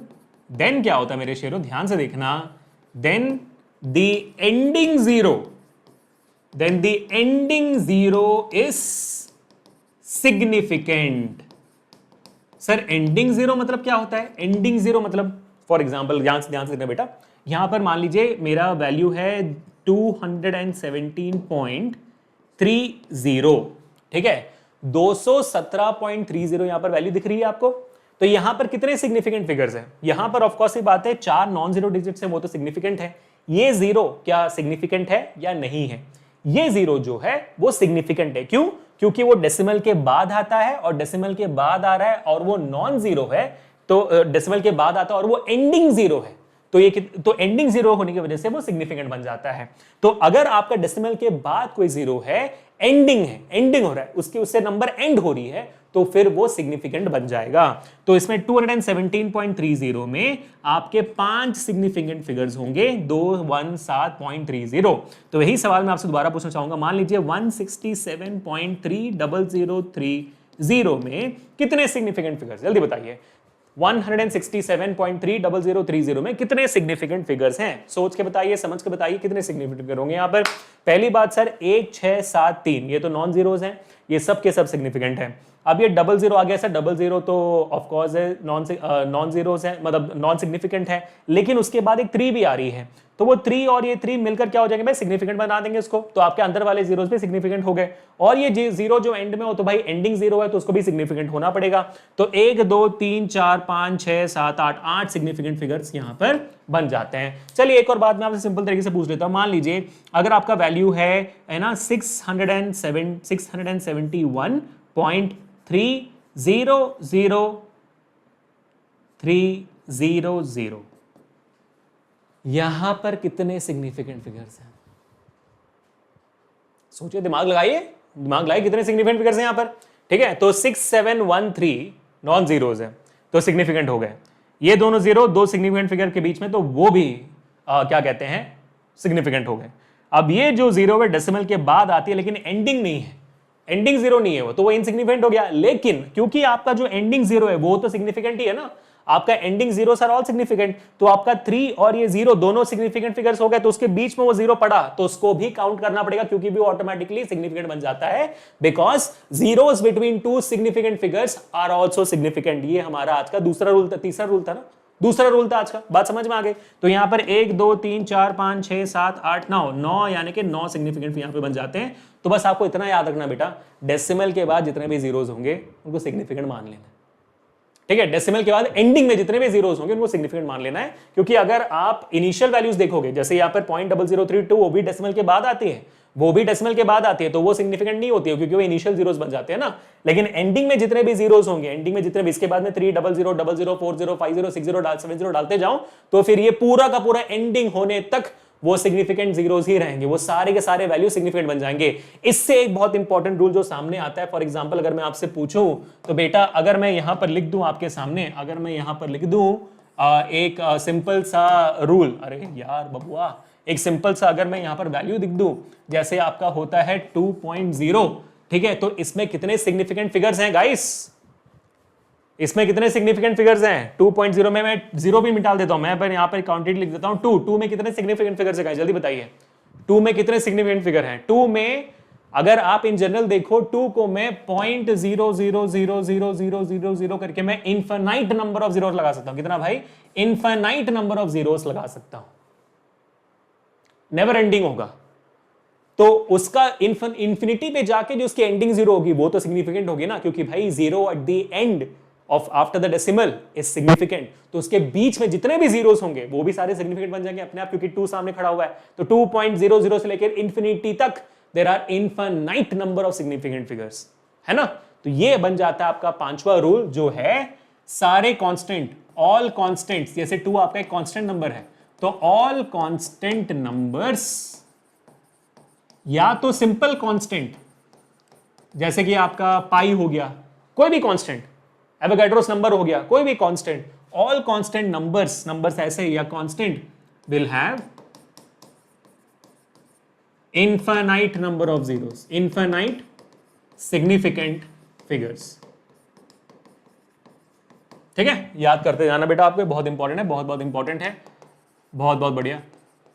then क्या होता है मेरे शेरों? ध्यान से देखना, then the ending zero is significant. Sir ending zero मतलब क्या होता है? एंडिंग जीरो मतलब फॉर एग्जाम्पल, ध्यान से देखना बेटा, यहां पर मान लीजिए मेरा वैल्यू है 217.30, ठीक है, 217.30 यहां पर वैल्यू दिख रही है आपको। तो यहां पर कितने सिग्निफिकेंट फिगर्स हैं? यहां पर ऑफ कोर्स ये बात है 4 नॉन जीरो डिजिट्स हैं, वो तो सिग्निफिकेंट है। ये 0 क्या सिग्निफिकेंट है या नहीं है? ये 0 जो है वो सिग्निफिकेंट है। क्यों? क्योंकि वो डेसिमल के बाद आता है और डेसिमल के बाद आ रहा है और वो नॉन जीरो है, तो डेसिमल के बाद आता है और वो एंडिंग जीरो है, तो ये तो एंडिंग जीरो होने की वजह से वो सिग्निफिकेंट बन जाता है। तो अगर आपका डेसिमल के बाद कोई जीरो है, एंडिंग हो रहा है, उससे नंबर एंड हो रही है, तो फिर वो सिग्निफिकेंट बन जाएगा। तो इसमें 217.30 में आपके 5 सिग्निफिकेंट फिगर्स होंगे 217.30। तो यही सवाल मैं आपसे दोबारा पूछना चाहूंगा, मान लीजिए 167.30030 में कितने सिग्निफिकेंट फिगर्स, जल्दी बताइए। 167.30030 में कितने सिग्निफिकेंट फिगर्स हैं? सोच के बताइए, समझ के बताइए कितने सिग्निफिकेंट फिगर होंगे यहां पर। पहली बात सर 1 6 7 3 ये तो नॉन जीरोज हैं, ये सब के सब सिग्निफिकेंट हैं। अब ये 00 आ गया सर, 00 तो ऑफ कोर्स है नॉन जीरोज है, मतलब नॉन सिग्निफिकेंट है, लेकिन उसके बाद एक 3 भी आ रही है, तो वो 3 और ये 3 मिलकर क्या हो जाएंगे भाई, सिग्निफिकेंट बना देंगे इसको। तो आपके अंदर वाले जीरोस भी सिग्निफिकेंट हो गए, और ये जीरो जो एंड में हो तो भाई एंडिंग जीरो है, तो उसको भी सिग्निफिकेंट होना पड़ेगा। तो 1 2 3 4 5 6 7 8 सिग्निफिकेंट फिगर्स यहां पर बन जाते हैं। चलिए एक और बात मैं आपसे सिंपल तरीके से पूछ लेता हूं, मान लीजिए अगर आपका वैल्यू है ना 671.300,300 यहां पर कितने सिग्निफिकेंट फिगर्स हैं? सोचिए, दिमाग लगाइए कितने सिग्निफिकेंट फिगर्स हैं यहां पर। ठीक है, तो 6713 नॉन जीरोज है, तो सिग्निफिकेंट हो गए। ये दोनों जीरो दो सिग्निफिकेंट फिगर के बीच में, तो वो भी क्या कहते हैं, सिग्निफिकेंट हो गए। अब ये जो जीरो है डेसिमल के बाद आती है, लेकिन एंडिंग नहीं है, एंडिंग जीरो नहीं है वो, तो वो इनसिग्निफिकेंट हो गया। लेकिन क्योंकि आपका जो एंडिंग जीरो है वो तो सिग्निफिकेंट ही है ना, आपका ending zero are all significant, तो आपका 3 और ये जीरो दोनों सिग्निफिकेंट फिगर्स हो गए, तो उसके बीच में वो जीरो पड़ा तो उसको भी काउंट करना पड़ेगा, क्योंकि भी ऑटोमेटिकली सिग्निफिकेंट बन जाता है, because zeros between two significant figures are also significant. ये हमारा आज का दूसरा रूल था, तीसरा रूल था ना, दूसरा रूल था आज का, बात समझ में आ गई। तो यहां पर 1 2 3 4 5 6 7 8 9 यानी कि 9 सिग्निफिकेंट यहां पे बन जाते हैं। तो बस आपको इतना याद रखना बेटा, डेसिमल के बाद जितने भी जीरोस होंगे उनको सिग्निफिकेंट मान लेना, ठीक है। डेसिमल के बाद एंडिंग में जितने भी जीरोस होंगे उनको सिग्निफिकेंट मान लेना है, क्योंकि अगर आप इनिशियल वैल्यूज देखोगे, जैसे यहाँ पर 0.0032 वो भी डेसिमल के बाद आती है, वो भी डेसिमल के बाद आती है, तो वो सिग्निफिकेंट नहीं होती है, क्योंकि वो इनिशियल जीरोस बन जाते हैं ना। लेकिन एंडिंग में जितने भी जीरोस होंगे, एंडिंग में जितने भी, इसके बाद में 3 0 0 0 0 4 0 5 0 6 0 7 0 डालते जाओ, तो फिर ये पूरा का पूरा एंडिंग होने तक वो सिग्निफिकेंट जीरोस ही रहेंगे, वो सारे के सारे वैल्यू सिग्निफिकेंट बन जाएंगे। इससे एक बहुत इंपॉर्टेंट रूल जो सामने आता है, फॉर एग्जांपल अगर मैं आपसे पूछूं, तो बेटा अगर मैं यहां पर लिख दूं आपके सामने, अगर मैं यहां पर लिख दूं एक सिंपल सा रूल, अरे यार बबुआ, एक सिंपल सा अगर मैं यहां पर वैल्यू लिख दूं, जैसे आपका होता है 2.0, ठीक है, तो इसमें कितने सिग्निफिकेंट फिगर्स हैं गाइस, इसमें कितने सिग्निफिकेंट फिगर्स हैं? 2.0 में मैं जीरो भी मिटा देता हूं, मैं पर यहां पर काउंटेड लिख देता हूं 2 में कितने सिग्निफिकेंट फिगर्स हैं जल्दी बताइए, 2 में कितने सिग्निफिकेंट फिगर हैं? 2 में अगर आप इन जनरल देखो, 2 को मैं 0.000000 करके मैं इनफाइनाइट नंबर ऑफ जीरोस लगा सकता हूं। कितना भाई? इनफाइनाइट नंबर ऑफ जीरोस लगा सकता हूं, नेवर एंडिंग होगा। तो उसका इंफिनिटी पे जाके जो उसकी एंडिंग जीरो होगी वो तो सिग्निफिकेंट होगी ना, क्योंकि भाई zero at the end of after the decimal is significant, तो उसके बीच में जितने भी जीरोस होंगे वो भी सारे सिग्निफिकेंट बन जाएंगे अपने आप, क्योंकि 2 सामने खड़ा हुआ है। तो 2.00 से लेकर इंफिनिटी तक there are infinite number of significant figures, है ना। तो ये बन जाता है आपका पांचवा रूल, जो है सारे कांस्टेंट, ऑल कांस्टेंट्स, जैसे 2 आपका एक कांस्टेंट नंबर है, तो ऑल कांस्टेंट नंबर्स या तो सिंपल कांस्टेंट, जैसे कि आपका पाई हो गया, कोई भी कांस्टेंट, एवोगैड्रोस नंबर हो गया, कोई भी कांस्टेंट, ऑल कांस्टेंट नंबर्स ऐसे या constant will have infinite number of zeros, infinite significant figures, ठीक है। याद करते जाना बेटा, आपके बहुत इंपॉर्टेंट है, बहुत इंपॉर्टेंट है, बहुत बढ़िया,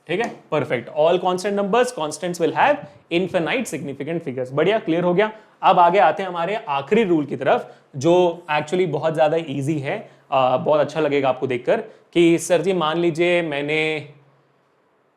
ठीक है, perfect. All constant numbers, constants will have infinite significant figures. बढ़िया, क्लियर हो गया। अब आगे आते हैं हमारे आखिरी रूल की तरफ, जो एक्चुअली बहुत ज्यादा इजी है, बहुत अच्छा लगेगा आपको देखकर कि सर जी मान लीजिए मैंने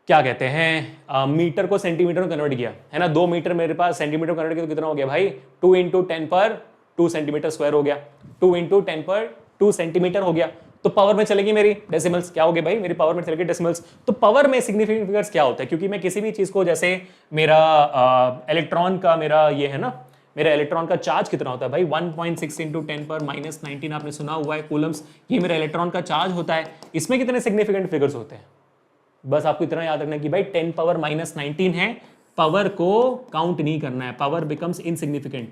क्या कहते हैं मीटर को सेंटीमीटर में कन्वर्ट किया, है ना, 2 मीटर मेरे पास सेंटीमीटर कन्वर्ट किया, तो कितना हो गया भाई? 2 × 10⁻² सेंटीमीटर स्क्वायर हो गया, 2 × 10⁻² सेंटीमीटर हो गया। तो पावर में चलेगी मेरी डेसिमल्स, क्या हो गए भाई? मेरी पावर में चलेगी डेसिमल्स। तो पावर में सिग्निफिकेंट फिगर्स क्या होता है? क्योंकि मैं किसी भी चीज को, जैसे मेरा इलेक्ट्रॉन का मेरा ये है ना, मेरे इलेक्ट्रॉन का चार्ज कितना होता है भाई, 1.6 इंटू 10⁻⁻19 आपने सुना हुआ है कूलम्स, ये मेरा इलेक्ट्रॉन का चार्ज होता है। इसमें कितने सिग्निफिकेंट फिगर्स होते हैं, बस आपको इतना याद रखना कि भाई 10⁻⁻19 है, पावर को काउंट नहीं करना है, power becomes insignificant,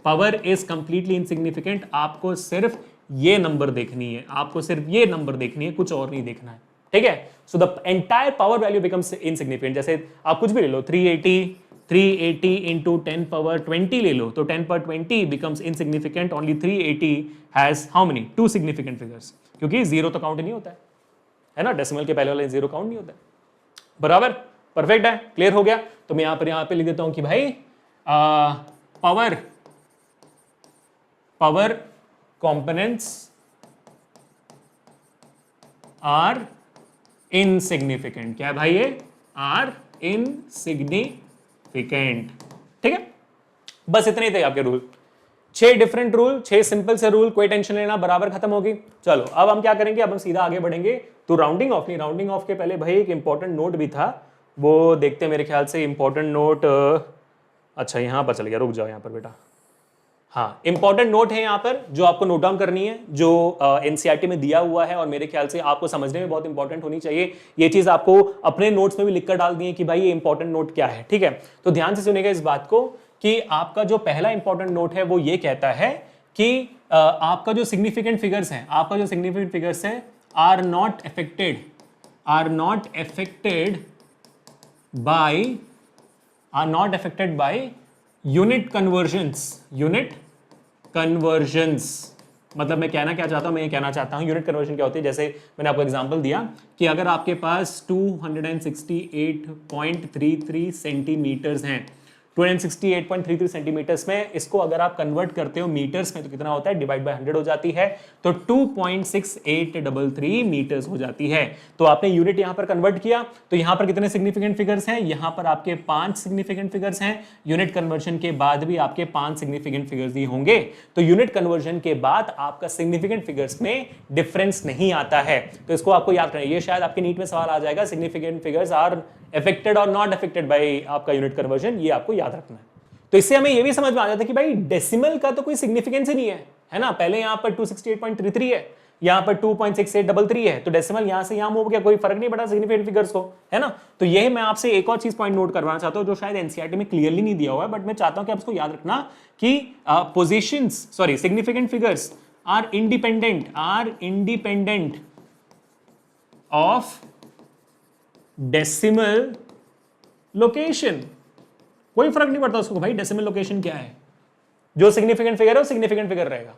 power is completely insignificant, आपको सिर्फ ये नंबर देखनी है, आपको सिर्फ ये नंबर देखनी है, कुछ और नहीं देखना है, ठीक है। So the entire power value becomes insignificant. जैसे आप कुछ भी ले लो, 380 इंटू 10⁻20 ले लो, तो 10⁻20 becomes insignificant, only 380 has how many, 2 significant figures, क्योंकि जीरो तो काउंट नहीं होता है ना, डेसिमल के पहले वाला जीरो काउंट नहीं होता है, बराबर, परफेक्ट है, क्लियर हो गया। तो मैं यहां पे लिख देता हूं कि भाई पावर कंपोनेंट्स आर इनसिग्निफिकेंट, क्या है भाई ये, आर इनसिग्निफिकेंट, ठीक है। बस इतने ही थे आपके रूल, 6 डिफरेंट रूल, 6 सिंपल से रूल, कोई टेंशन लेना, बराबर खत्म होगी। चलो अब हम क्या करेंगे, अब हम सीधा आगे बढ़ेंगे। तो राउंडिंग ऑफ नहीं, राउंडिंग ऑफ के पहले भाई एक इंपॉर्टेंट नोट भी था, वो देखते हैं, मेरे ख्याल से इंपॉर्टेंट नोट, अच्छा यहां पर चल गया, रुक जाओ यहां पर बेटा, हाँ इंपॉर्टेंट नोट है यहाँ पर जो आपको नोट डाउन करनी है, जो एनसीईआरटी में दिया हुआ है और मेरे ख्याल से आपको समझने में बहुत इंपॉर्टेंट होनी चाहिए। ये चीज आपको अपने नोट्स में भी लिखकर डाल दी है कि भाई ये इंपॉर्टेंट नोट क्या है, ठीक है। तो ध्यान से सुनिएगा इस बात को कि आपका जो पहला इंपॉर्टेंट नोट है वो ये कहता है कि आपका जो सिग्निफिकेंट फिगर्स है, आपका जो सिग्निफिकेंट फिगर्स है are not affected by unit conversions. मतलब मैं कहना क्या चाहता हूं, मैं ये कहना चाहता हूं यूनिट कन्वर्जन क्या होती है। जैसे मैंने आपको एग्जांपल दिया कि अगर आपके पास 268.33 सेंटीमीटर्स हैं, 268.33 सेंटीमीटर्स में इसको अगर आप कन्वर्ट करते हो मीटर्स में तो कितना होता है, डिवाइड बाय 100 हो जाती है, तो 2.6833 मीटर्स हो जाती है। तो आपने यूनिट यहां पर कन्वर्ट किया, तो यहां पर कितने सिग्निफिकेंट फिगर्स हैं, यहां पर आपके 5 सिग्निफिकेंट फिगर्स हैं। यूनिट कन्वर्जन के बाद भी आपके 5 सिग्निफिकेंट फिगर्स ही होंगे। तो यूनिट कन्वर्जन के बाद आपका सिग्निफिकेंट फिगर्स में डिफरेंस नहीं आता है, तो इसको आपको याद करना है। ये शायद आपके नीट में सवाल आ जाएगा, सिग्निफिकेंट फिगर्स आर अफेक्टेड और नॉट अफेक्टेड बाय आपका यूनिट कन्वर्जन, ये आपको याद रखना है। तो इससे हमें ये भी समझ में आ जाता है कि भाई डेसिमल का तो कोई सिग्निफिकेंस ही नहीं है ना। पहले यहां पर 268.33 है, यहां पर 2.6833 है, तो डेसिमल यहां से यहां मूव किया, कोई फर्क नहीं पड़ा सिग्निफिकेंट फिगर्स को, है ना। तो यही मैं आपसे एक और चीज पॉइंट नोट करवाना चाहता हूं जो शायद एनसीईआरटी में क्लियरली नहीं दिया हुआ है, बट मैं चाहता हूं कि आप इसको याद रखना कि significant figures are independent of decimal location. कोई फर्क नहीं पड़ता उसको भाई डेसिमल लोकेशन क्या है, जो सिग्निफिकेंट फिगर है वो सिग्निफिकेंट फिगर रहेगा,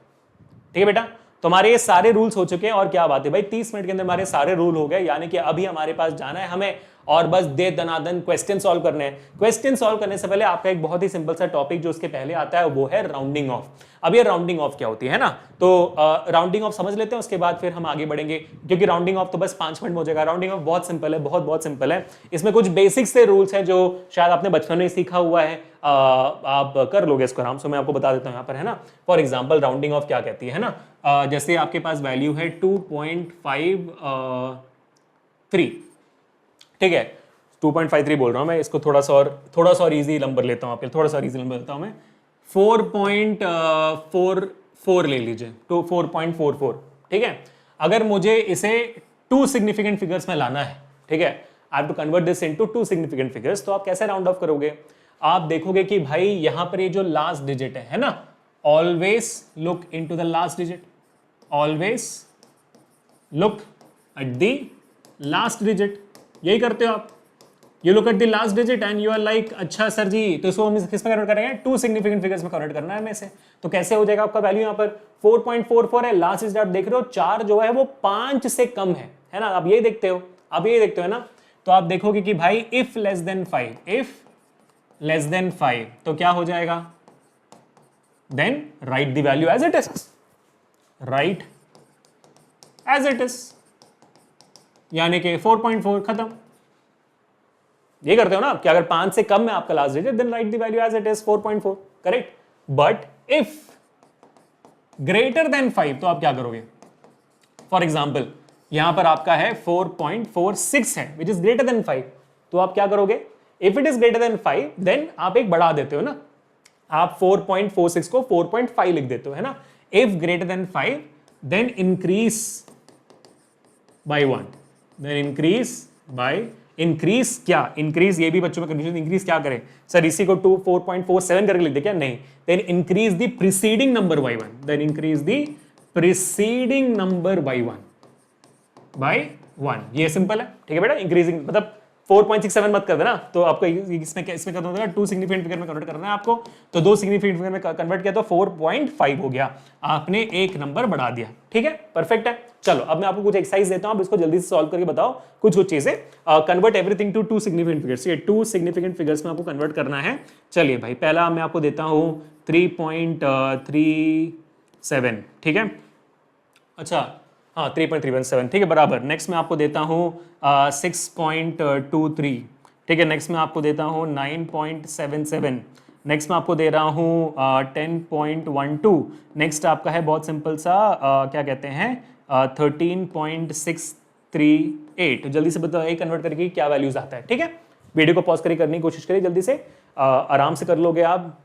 ठीक है बेटा। तो हमारे ये सारे रूल्स हो चुके हैं, और क्या बात है भाई, 30 मिनट के अंदर हमारे सारे रूल हो गए, यानी कि अभी हमारे पास जाना है हमें और बस दे दनादन क्वेश्चन सॉल्व करने हैं। क्वेश्चन सॉल्व करने से पहले आपका एक बहुत ही सिंपल सा टॉपिक जो उसके पहले आता है वो है राउंडिंग ऑफ। अब ये राउंडिंग ऑफ क्या होती है ना, तो राउंडिंग ऑफ समझ लेते हैं, उसके बाद फिर हम आगे बढ़ेंगे, क्योंकि राउंडिंग ऑफ तो बस 5 मिनट में हो जाएगा। राउंडिंग ऑफ बहुत सिंपल है, बहुत सिंपल है। इसमें कुछ बेसिक से रूल्स हैं जो शायद आपने बचपन में सीखा हुआ है, आप कर लोगे इसको आराम से। मैं आपको बता देता हूं यहाँ पर, है ना। फॉर एग्जाम्पल राउंडिंग ऑफ क्या कहती है ना, जैसे आपके पास वैल्यू है 2.53, ठीक है, 2.53 बोल रहा हूं मैं, इसको थोड़ा सा और इजी नंबर लेता हूं आपके लिए, थोड़ा सा इजी नंबर लेता हूं मैं, 4.44 ले लीजिए, तो 4.44, ठीक है। अगर मुझे इसे 2 सिग्निफिकेंट फिगर्स में लाना है, ठीक है, I have to convert this into 2 significant figures, तो आप कैसे राउंड ऑफ करोगे। आप देखोगे कि भाई यहां पर ये जो लास्ट डिजिट है ना, always look into the last digit, always look at the last digit, यही करते हो आप। You look at the last digit and you are like, अच्छा सर जी, तो इसको हम किस में कन्वर्ट करेंगे, 2 सिग्निफिकेंट फिगर्स में कन्वर्ट करना है हमें से। तो कैसे हो जाएगा आपका वैल्यू यहाँ पर 4.44 है, लास्ट डिजिट आप देख रहे हो 4 जो है वो 5 से कम है ना। आप ये देखते हो, है ना। तो आप देखोगे कि भाई इफ लेस देन 5, तो क्या हो जाएगा, then write the value as it is, यानी कि 4.4 खत्म। ये करते हो ना कि अगर 5 से कम है आपका last digit, then write the value as it is 4.4, correct. But if greater than 5 तो आप क्या करोगे। फॉर एग्जांपल यहां पर आपका है 4.46 है, विच इज ग्रेटर देन 5, तो आप क्या करोगे, if it is greater than 5 then आप एक बढ़ा देते हो ना, आप 4.46 को 4.5 लिख देते हो, है ना। If greater than 5 then increase by 1, then increase क्या, इंक्रीज, ये भी बच्चों में कंफ्यूजन, इंक्रीज क्या करें सर, इसी को 4.47 करके लिख दे क्या, नहीं, then increase the preceding number by 1, then increase the preceding number by 1, ये सिंपल है, ठीक है बेटा। इंक्रीजिंग मतलब 4.67 मत कर देना, तो आपको इसमें करना होगा 2 सिग्निफिकेंट फिगर में कन्वर्ट करना है आपको, तो 2 सिग्निफिकेंट फिगर में कन्वर्ट किया तो 4.5 हो गया, आपने एक नंबर बढ़ा दिया, ठीक है, परफेक्ट है। चलो अब मैं आपको कुछ एक्सरसाइज देता हूं, आप इसको जल्दी से सॉल्व करके बताओ कुछ चीजें। Convert everything to 2 significant figures, ये 2 सिग्निफिकेंट फिगर्स में आपको कन्वर्ट करना है। चलिए भाई, पहला मैं आपको देता हूं 3.37, ठीक है, अच्छा हाँ 3.317, ठीक है, बराबर। नेक्स्ट मैं आपको देता हूँ 6.23, ठीक है, नेक्स्ट मैं आपको देता हूँ 9.77, नेक्स्ट मैं आपको दे रहा हूँ 10.12, नेक्स्ट आपका है बहुत सिंपल सा क्या कहते हैं 13.638। जल्दी से बताओ कन्वर्ट करके क्या वैल्यूज आता है, ठीक है। वीडियो को पॉज करके करने की कोशिश करिए, जल्दी से आराम से कर लोगे आप।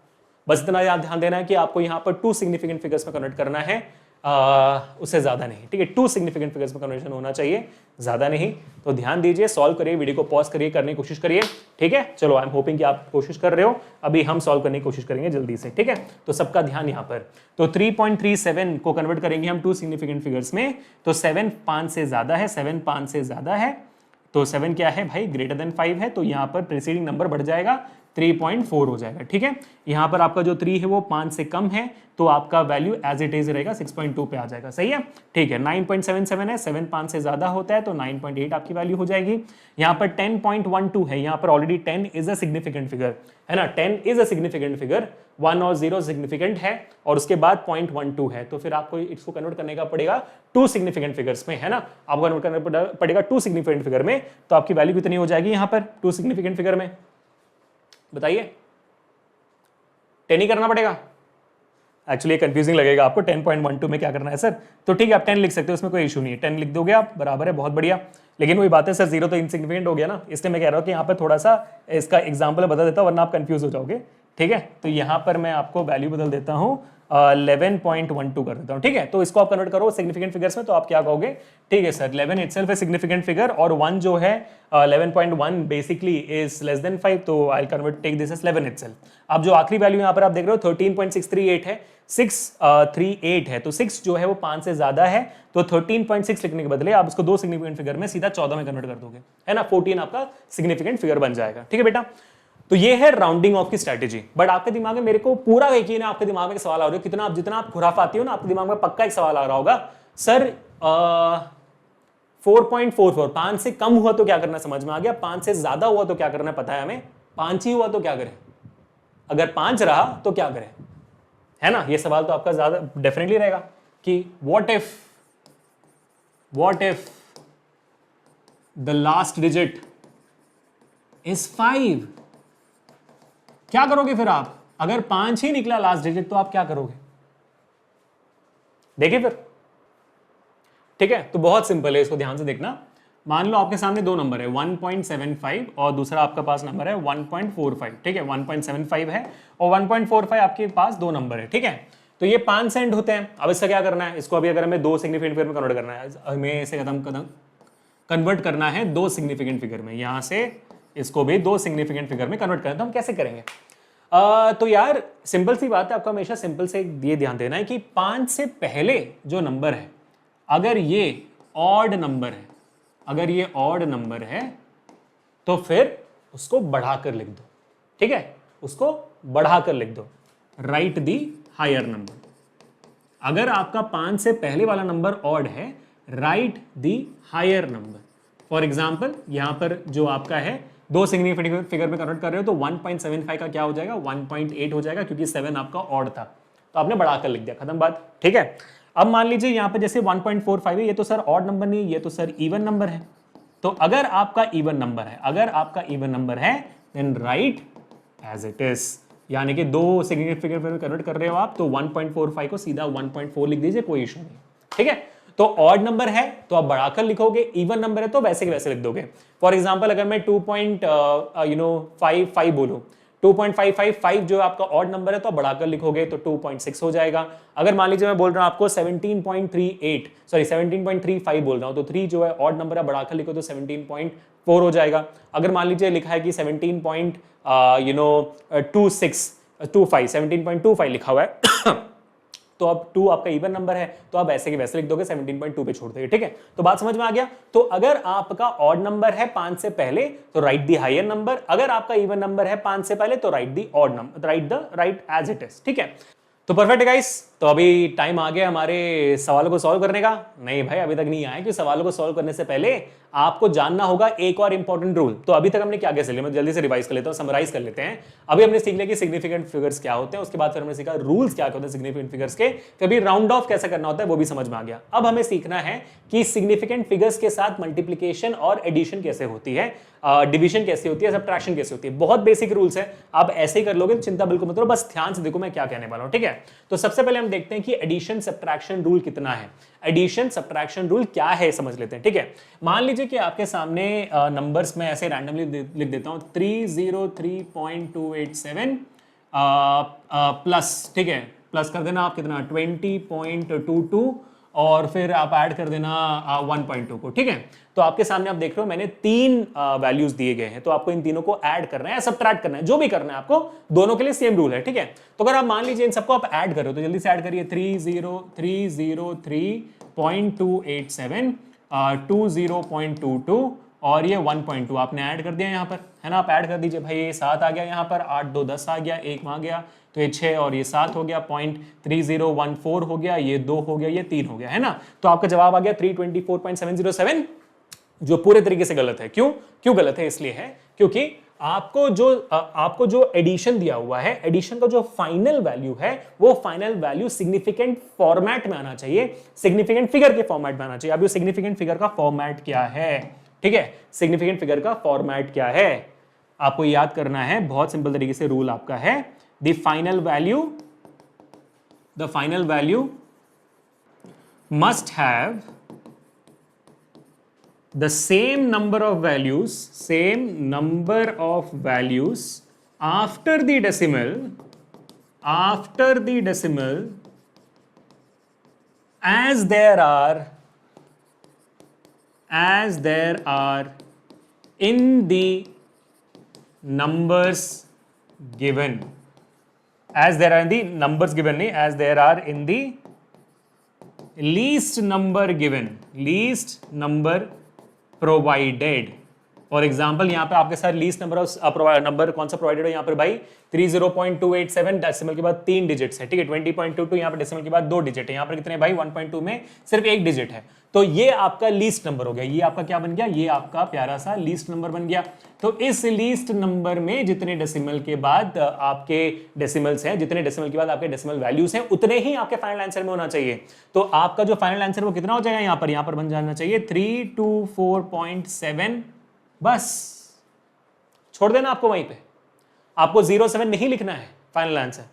बस इतना याद ध्यान देना है कि आपको यहाँ पर 2 सिग्निफिकेंट फिगर्स में कन्वर्ट करना है, उससे ज्यादा नहीं, ठीक है। 2 सिग्निफिकेंट फिगर्स में कन्वर्जन होना चाहिए, ज्यादा नहीं। तो ध्यान दीजिए, सॉल्व करिए, वीडियो को पॉज करिए, करने की कोशिश करिए, ठीक है। चलो आई एम होपिंग कि आप कोशिश कर रहे हो, अभी हम सॉल्व करने की कोशिश करेंगे जल्दी से, ठीक है। तो सबका ध्यान यहाँ पर, तो 3.37 को कन्वर्ट करेंगे हम 2 सिग्निफिकेंट फिगर्स में, तो 7 5 से ज्यादा है, 7 5 से ज्यादा है, तो 7 क्या है भाई, ग्रेटर देन 5 है, तो यहाँ पर प्रीसीडिंग नंबर बढ़ जाएगा, 3.4 हो जाएगा, ठीक है। यहाँ पर आपका जो 3 है वो 5 से कम है, तो आपका वैल्यू एज इट इज रहेगा 6.2 पे आ जाएगा, सही है, ठीक है। 9.77 है, 7 5 से ज्यादा होता है, तो 9.8 आपकी वैल्यू हो जाएगी। यहाँ पर 10.12 है, यहाँ पर already 10 is a significant figure, है ना, 10 इज अ सिग्निफिकेंट फिगर, 1 और 0 सिग्निफिकेंट है, और उसके बाद 0.12 है, तो फिर आपको इसको कन्वर्ट करने का पड़ेगा 2 सिग्निफिकेंट फिगर्स में, है ना। आपको कन्वर्ट करना पड़ेगा 2 सिग्निफिकेंट फिगर में, तो आपकी वैल्यू कितनी हो जाएगी यहाँ पर 2 सिग्निफिकेंट फिगर में, बताइए। 10 ही करना पड़ेगा, एक्चुअली कंफ्यूजिंग लगेगा आपको 10.12 में क्या करना है सर, तो ठीक है आप 10 लिख सकते हो, उसमें कोई इशू नहीं है, 10 लिख दोगे आप, बराबर है, बहुत बढ़िया। लेकिन वही बात है सर 0 तो इनसिग्निफिकेंट हो गया ना, इसलिए मैं कह रहा हूँ कि यहाँ पर थोड़ा सा इसका एग्जाम्पल बता देता हूँ, वरना आप कंफ्यूज हो जाओगे, ठीक है। तो यहाँ पर मैं आपको वैल्यू बदल देता हूँ 11.12 कर देता हूँ, ठीक है। तो इसको आप कन्वर्ट करो सिग्निफिकेंट फिगर्स में, तो आप क्या कहोगे, ठीक है सर 11 इटसेल्फ है सिग्निफिकेंट फिगर, और 1 जो है 11.1 बेसिकली इज लेस देन 5, तो I convert take this as 11 itself. अब जो आखिरी वैल्यू यहाँ पर आप देख रहे हो 13.638 है, 638 है, तो 6 जो है वो 5 से ज्यादा है, तो 13.6 लिखने के बदले आप उसको 2 सिग्निफिकेंट फिगर में सीधा 14 में कन्वर्ट कर दोगे, है ना, 14 आपका सिग्निफिकेंट फिगर बन जाएगा, ठीक है बेटा। तो ये है राउंडिंग ऑफ की स्ट्रेटेजी। बट आपके दिमाग में, मेरे को पूरा यकीन है आपके दिमाग में सवाल आ रहा है, कितना आप जितना आप खुराफाती हो ना, आपके दिमाग में पक्का एक सवाल आ रहा होगा, सर 4.44 5 से कम हुआ तो क्या करना, समझ में आ गया, 5 से ज्यादा हुआ तो क्या करना पता है हमें, 5 ही हुआ तो क्या करें, अगर 5 रहा तो क्या करें, है ना। ये सवाल तो आपका ज्यादा डेफिनेटली रहेगा कि what if the last digit is 5, क्या करोगे फिर आप, अगर 5 ही निकला लास्ट डिजिट तो आप क्या करोगे, देखिए फिर, ठीक है। तो बहुत सिंपल है, इसको ध्यान से देखना। मान लो आपके सामने 2 नंबर है 1.75 और दूसरा आपका पास नंबर है 1.45, ठीक है, 1.75 है और 1.45 आपके पास 2 नंबर है, ठीक है। तो ये 5 सेंट होते हैं। अब इसका क्या करना है, इसको अभी अगर हमें 2 सिग्निफिकेंट फिगर में कन्वर्ट करना है, हमें इसे कदम कन्वर्ट करना है 2 सिग्निफिकेंट फिगर में, यहां से इसको भी 2 सिग्निफिकेंट फिगर में कन्वर्ट करना है, तो हम कैसे करेंगे। तो यार सिंपल सी बात है, आपको हमेशा सिंपल से ये ध्यान देना है कि 5 से पहले जो नंबर है, अगर ये ऑड नंबर है, अगर ये ऑड नंबर है तो फिर उसको बढ़ाकर लिख दो, ठीक है, उसको बढ़ाकर लिख दो, राइट दी हायर नंबर। अगर आपका 5 से पहले वाला नंबर ऑड है, write the higher number. For example यहां पर जो आपका है 2 सिग्निफिकेंट फिगर में कन्वर्ट कर रहे हो, तो 1.75 का क्या हो जाएगा, 1.8 हो जाएगा, क्योंकि 7 आपका ऑड था, तो आपने बढ़ाकर लिख दिया, खत्म बात, ठीक है। अब मान लीजिए यहां पर जैसे 1.45 है, ये तो सर ऑड नंबर नहीं, ये तो सर इवन नंबर है, तो अगर आपका इवन नंबर है, अगर आपका इवन नंबर है, then write as it is, यानी कि 2 सिग्निफिकेंट फिगर में कन्वर्ट कर रहे हो आप, तो 1.45 को सीधा 1.4 लिख दीजिए, कोई इशू नहीं, ठीक है। तो ऑड नंबर है तो आप बढ़ाकर लिखोगे, इवन नंबर है तो वैसे के वैसे लिख दोगे। फॉर एग्जांपल अगर मैं 2.55 बोलूं, 2.555 जो आपका ऑड नंबर है तो आप बढ़ाकर लिखोगे तो 2.6 हो जाएगा। अगर मान लीजिए मैं बोल रहा हूं आपको 17.35 बोल रहा हूं तो 3 जो है ऑड नंबर है बढ़ाकर लिखो तो 17.4 हो जाएगा। अगर मान लीजिए लिखा है कि 17.25 लिखा हुआ है तो अब 2 आपका इवन नंबर है तो आप ऐसे के वैसे लिख दोगे, 17.2 पे छोड़ दोगे। ठीक है, तो बात समझ में आ गया। तो अगर आपका ऑड नंबर है 5 से पहले तो राइट द हायर नंबर, अगर आपका इवन नंबर है 5 से पहले तो write the odd number, write as it is. ठीक है, तो परफेक्ट है गाइस। तो अभी टाइम आ गया हमारे सवालों को सॉल्व करने का। नहीं भाई अभी तक नहीं आया, कि सवालों को सॉल्व करने से पहले आपको जानना होगा एक और इंपॉर्टेंट रूल। तो अभी तक हमने क्या क्या सीख लिया, मैं जल्दी से रिवाइज कर लेता हूं, समराइज कर लेते हैं। अभी हमने सीख लिया कि सिग्निफिकेंट फिगर्स क्या होते हैं, उसके बाद फिर हमने सीखा रूल्स क्या होते हैं सिग्निफिकेंट फिगर्स के, फिर भी राउंड ऑफ कैसे करना होता है वो भी समझ में आ गया। अब हमें सीखना है कि सिग्निफिकेंट फिगर्स के साथ मल्टीप्लीकेशन और एडिशन कैसे होती है, डिवीजन कैसे होती है, सब्ट्रैक्शन कैसे होती है। बहुत बेसिक रूल्स है, आप ऐसे ही कर लोगे तो चिंता बिल्कुल मत करो, बस ध्यान से देखो मैं क्या कहने वाला हूं। ठीक है, तो सबसे पहले हम देखते हैं कि एडिशन सब्ट्रैक्शन रूल कितना है। एडिशन सब्ट्रैक्शन रूल क्या है समझ लेते हैं। ठीक है, मान लीजिए कि आपके सामने नंबर्स में ऐसे रैंडमली लिख देता हूं 303.287 प्लस, ठीक है, प्लस कर देना आप कितना 20.22 और फिर आप ऐड कर देना 1.2 को। ठीक है, तो आपके सामने आप देख रहे हो मैंने 3 वैल्यूज दिए गए हैं, तो आपको इन तीनों को ऐड करना है या सब्ट्रैक्ट करना है, जो भी करना है आपको, दोनों के लिए सेम रूल है। ठीक है, तो अगर आप मान लीजिए इन सबको आप ऐड कर रहे हो तो जल्दी से ऐड करिए 303.287 20.22 और ये 1.2 आपने ऐड कर दिया यहाँ पर, है ना। आप ऐड कर दीजिए भाई, ये 7 आ गया यहाँ पर, 8 2 10 आ गया, 1 आ गया तो ये 6 और ये 7 हो गया, 0.3014 हो गया, ये 2 हो गया, ये 3 हो गया, है ना। तो आपका जवाब आ गया 324.707, जो पूरे तरीके से गलत है। क्यों गलत है? इसलिए है क्योंकि आपको जो एडिशन दिया हुआ है, एडिशन का जो फाइनल वैल्यू है वो फाइनल वैल्यू सिग्निफिकेंट फॉर्मेट में आना चाहिए, सिग्निफिकेंट फिगर के फॉर्मेट में आना चाहिए। अब ये सिग्निफिकेंट फिगर का फॉर्मेट क्या है? ठीक है, सिग्निफिकेंट फिगर का फॉर्मेट क्या है आपको याद करना है, बहुत सिंपल तरीके से रूल आपका है, the final value must have the same number of values after the decimal as there are in the numbers given, as there are in the numbers given नहीं, as there are in the least number provided. For example यहाँ पे आपके साथ least number कौन सा provided है यहाँ पर भाई 30.287 डेसिमल के बाद 3 डिजिट्स है। ठीक है, 20.22 यहाँ पर डेसिमल के बाद 2 डिजिट है, यहाँ पर कितने भाई 1.2 में सिर्फ 1 डिजिट है, तो ये आपका लीस्ट नंबर हो गया। ये आपका क्या बन गया? ये आपका प्यारा सा लीस्ट नंबर बन गया। तो इस लीस्ट नंबर में जितने डेसिमल के बाद आपके डेसिमल्स हैं, जितने डेसिमल के बाद आपके डेसिमल वैल्यूज हैं, उतने ही आपके फाइनल आंसर में होना चाहिए। तो आपका जो फाइनल आंसर वो कितना हो जाएगा? यहाँ पर बन जाना चाहिए 324.7। बस छोड़ देना आपको वहीं पे, आपको 07 नहीं लिखना है फाइनल आंसर।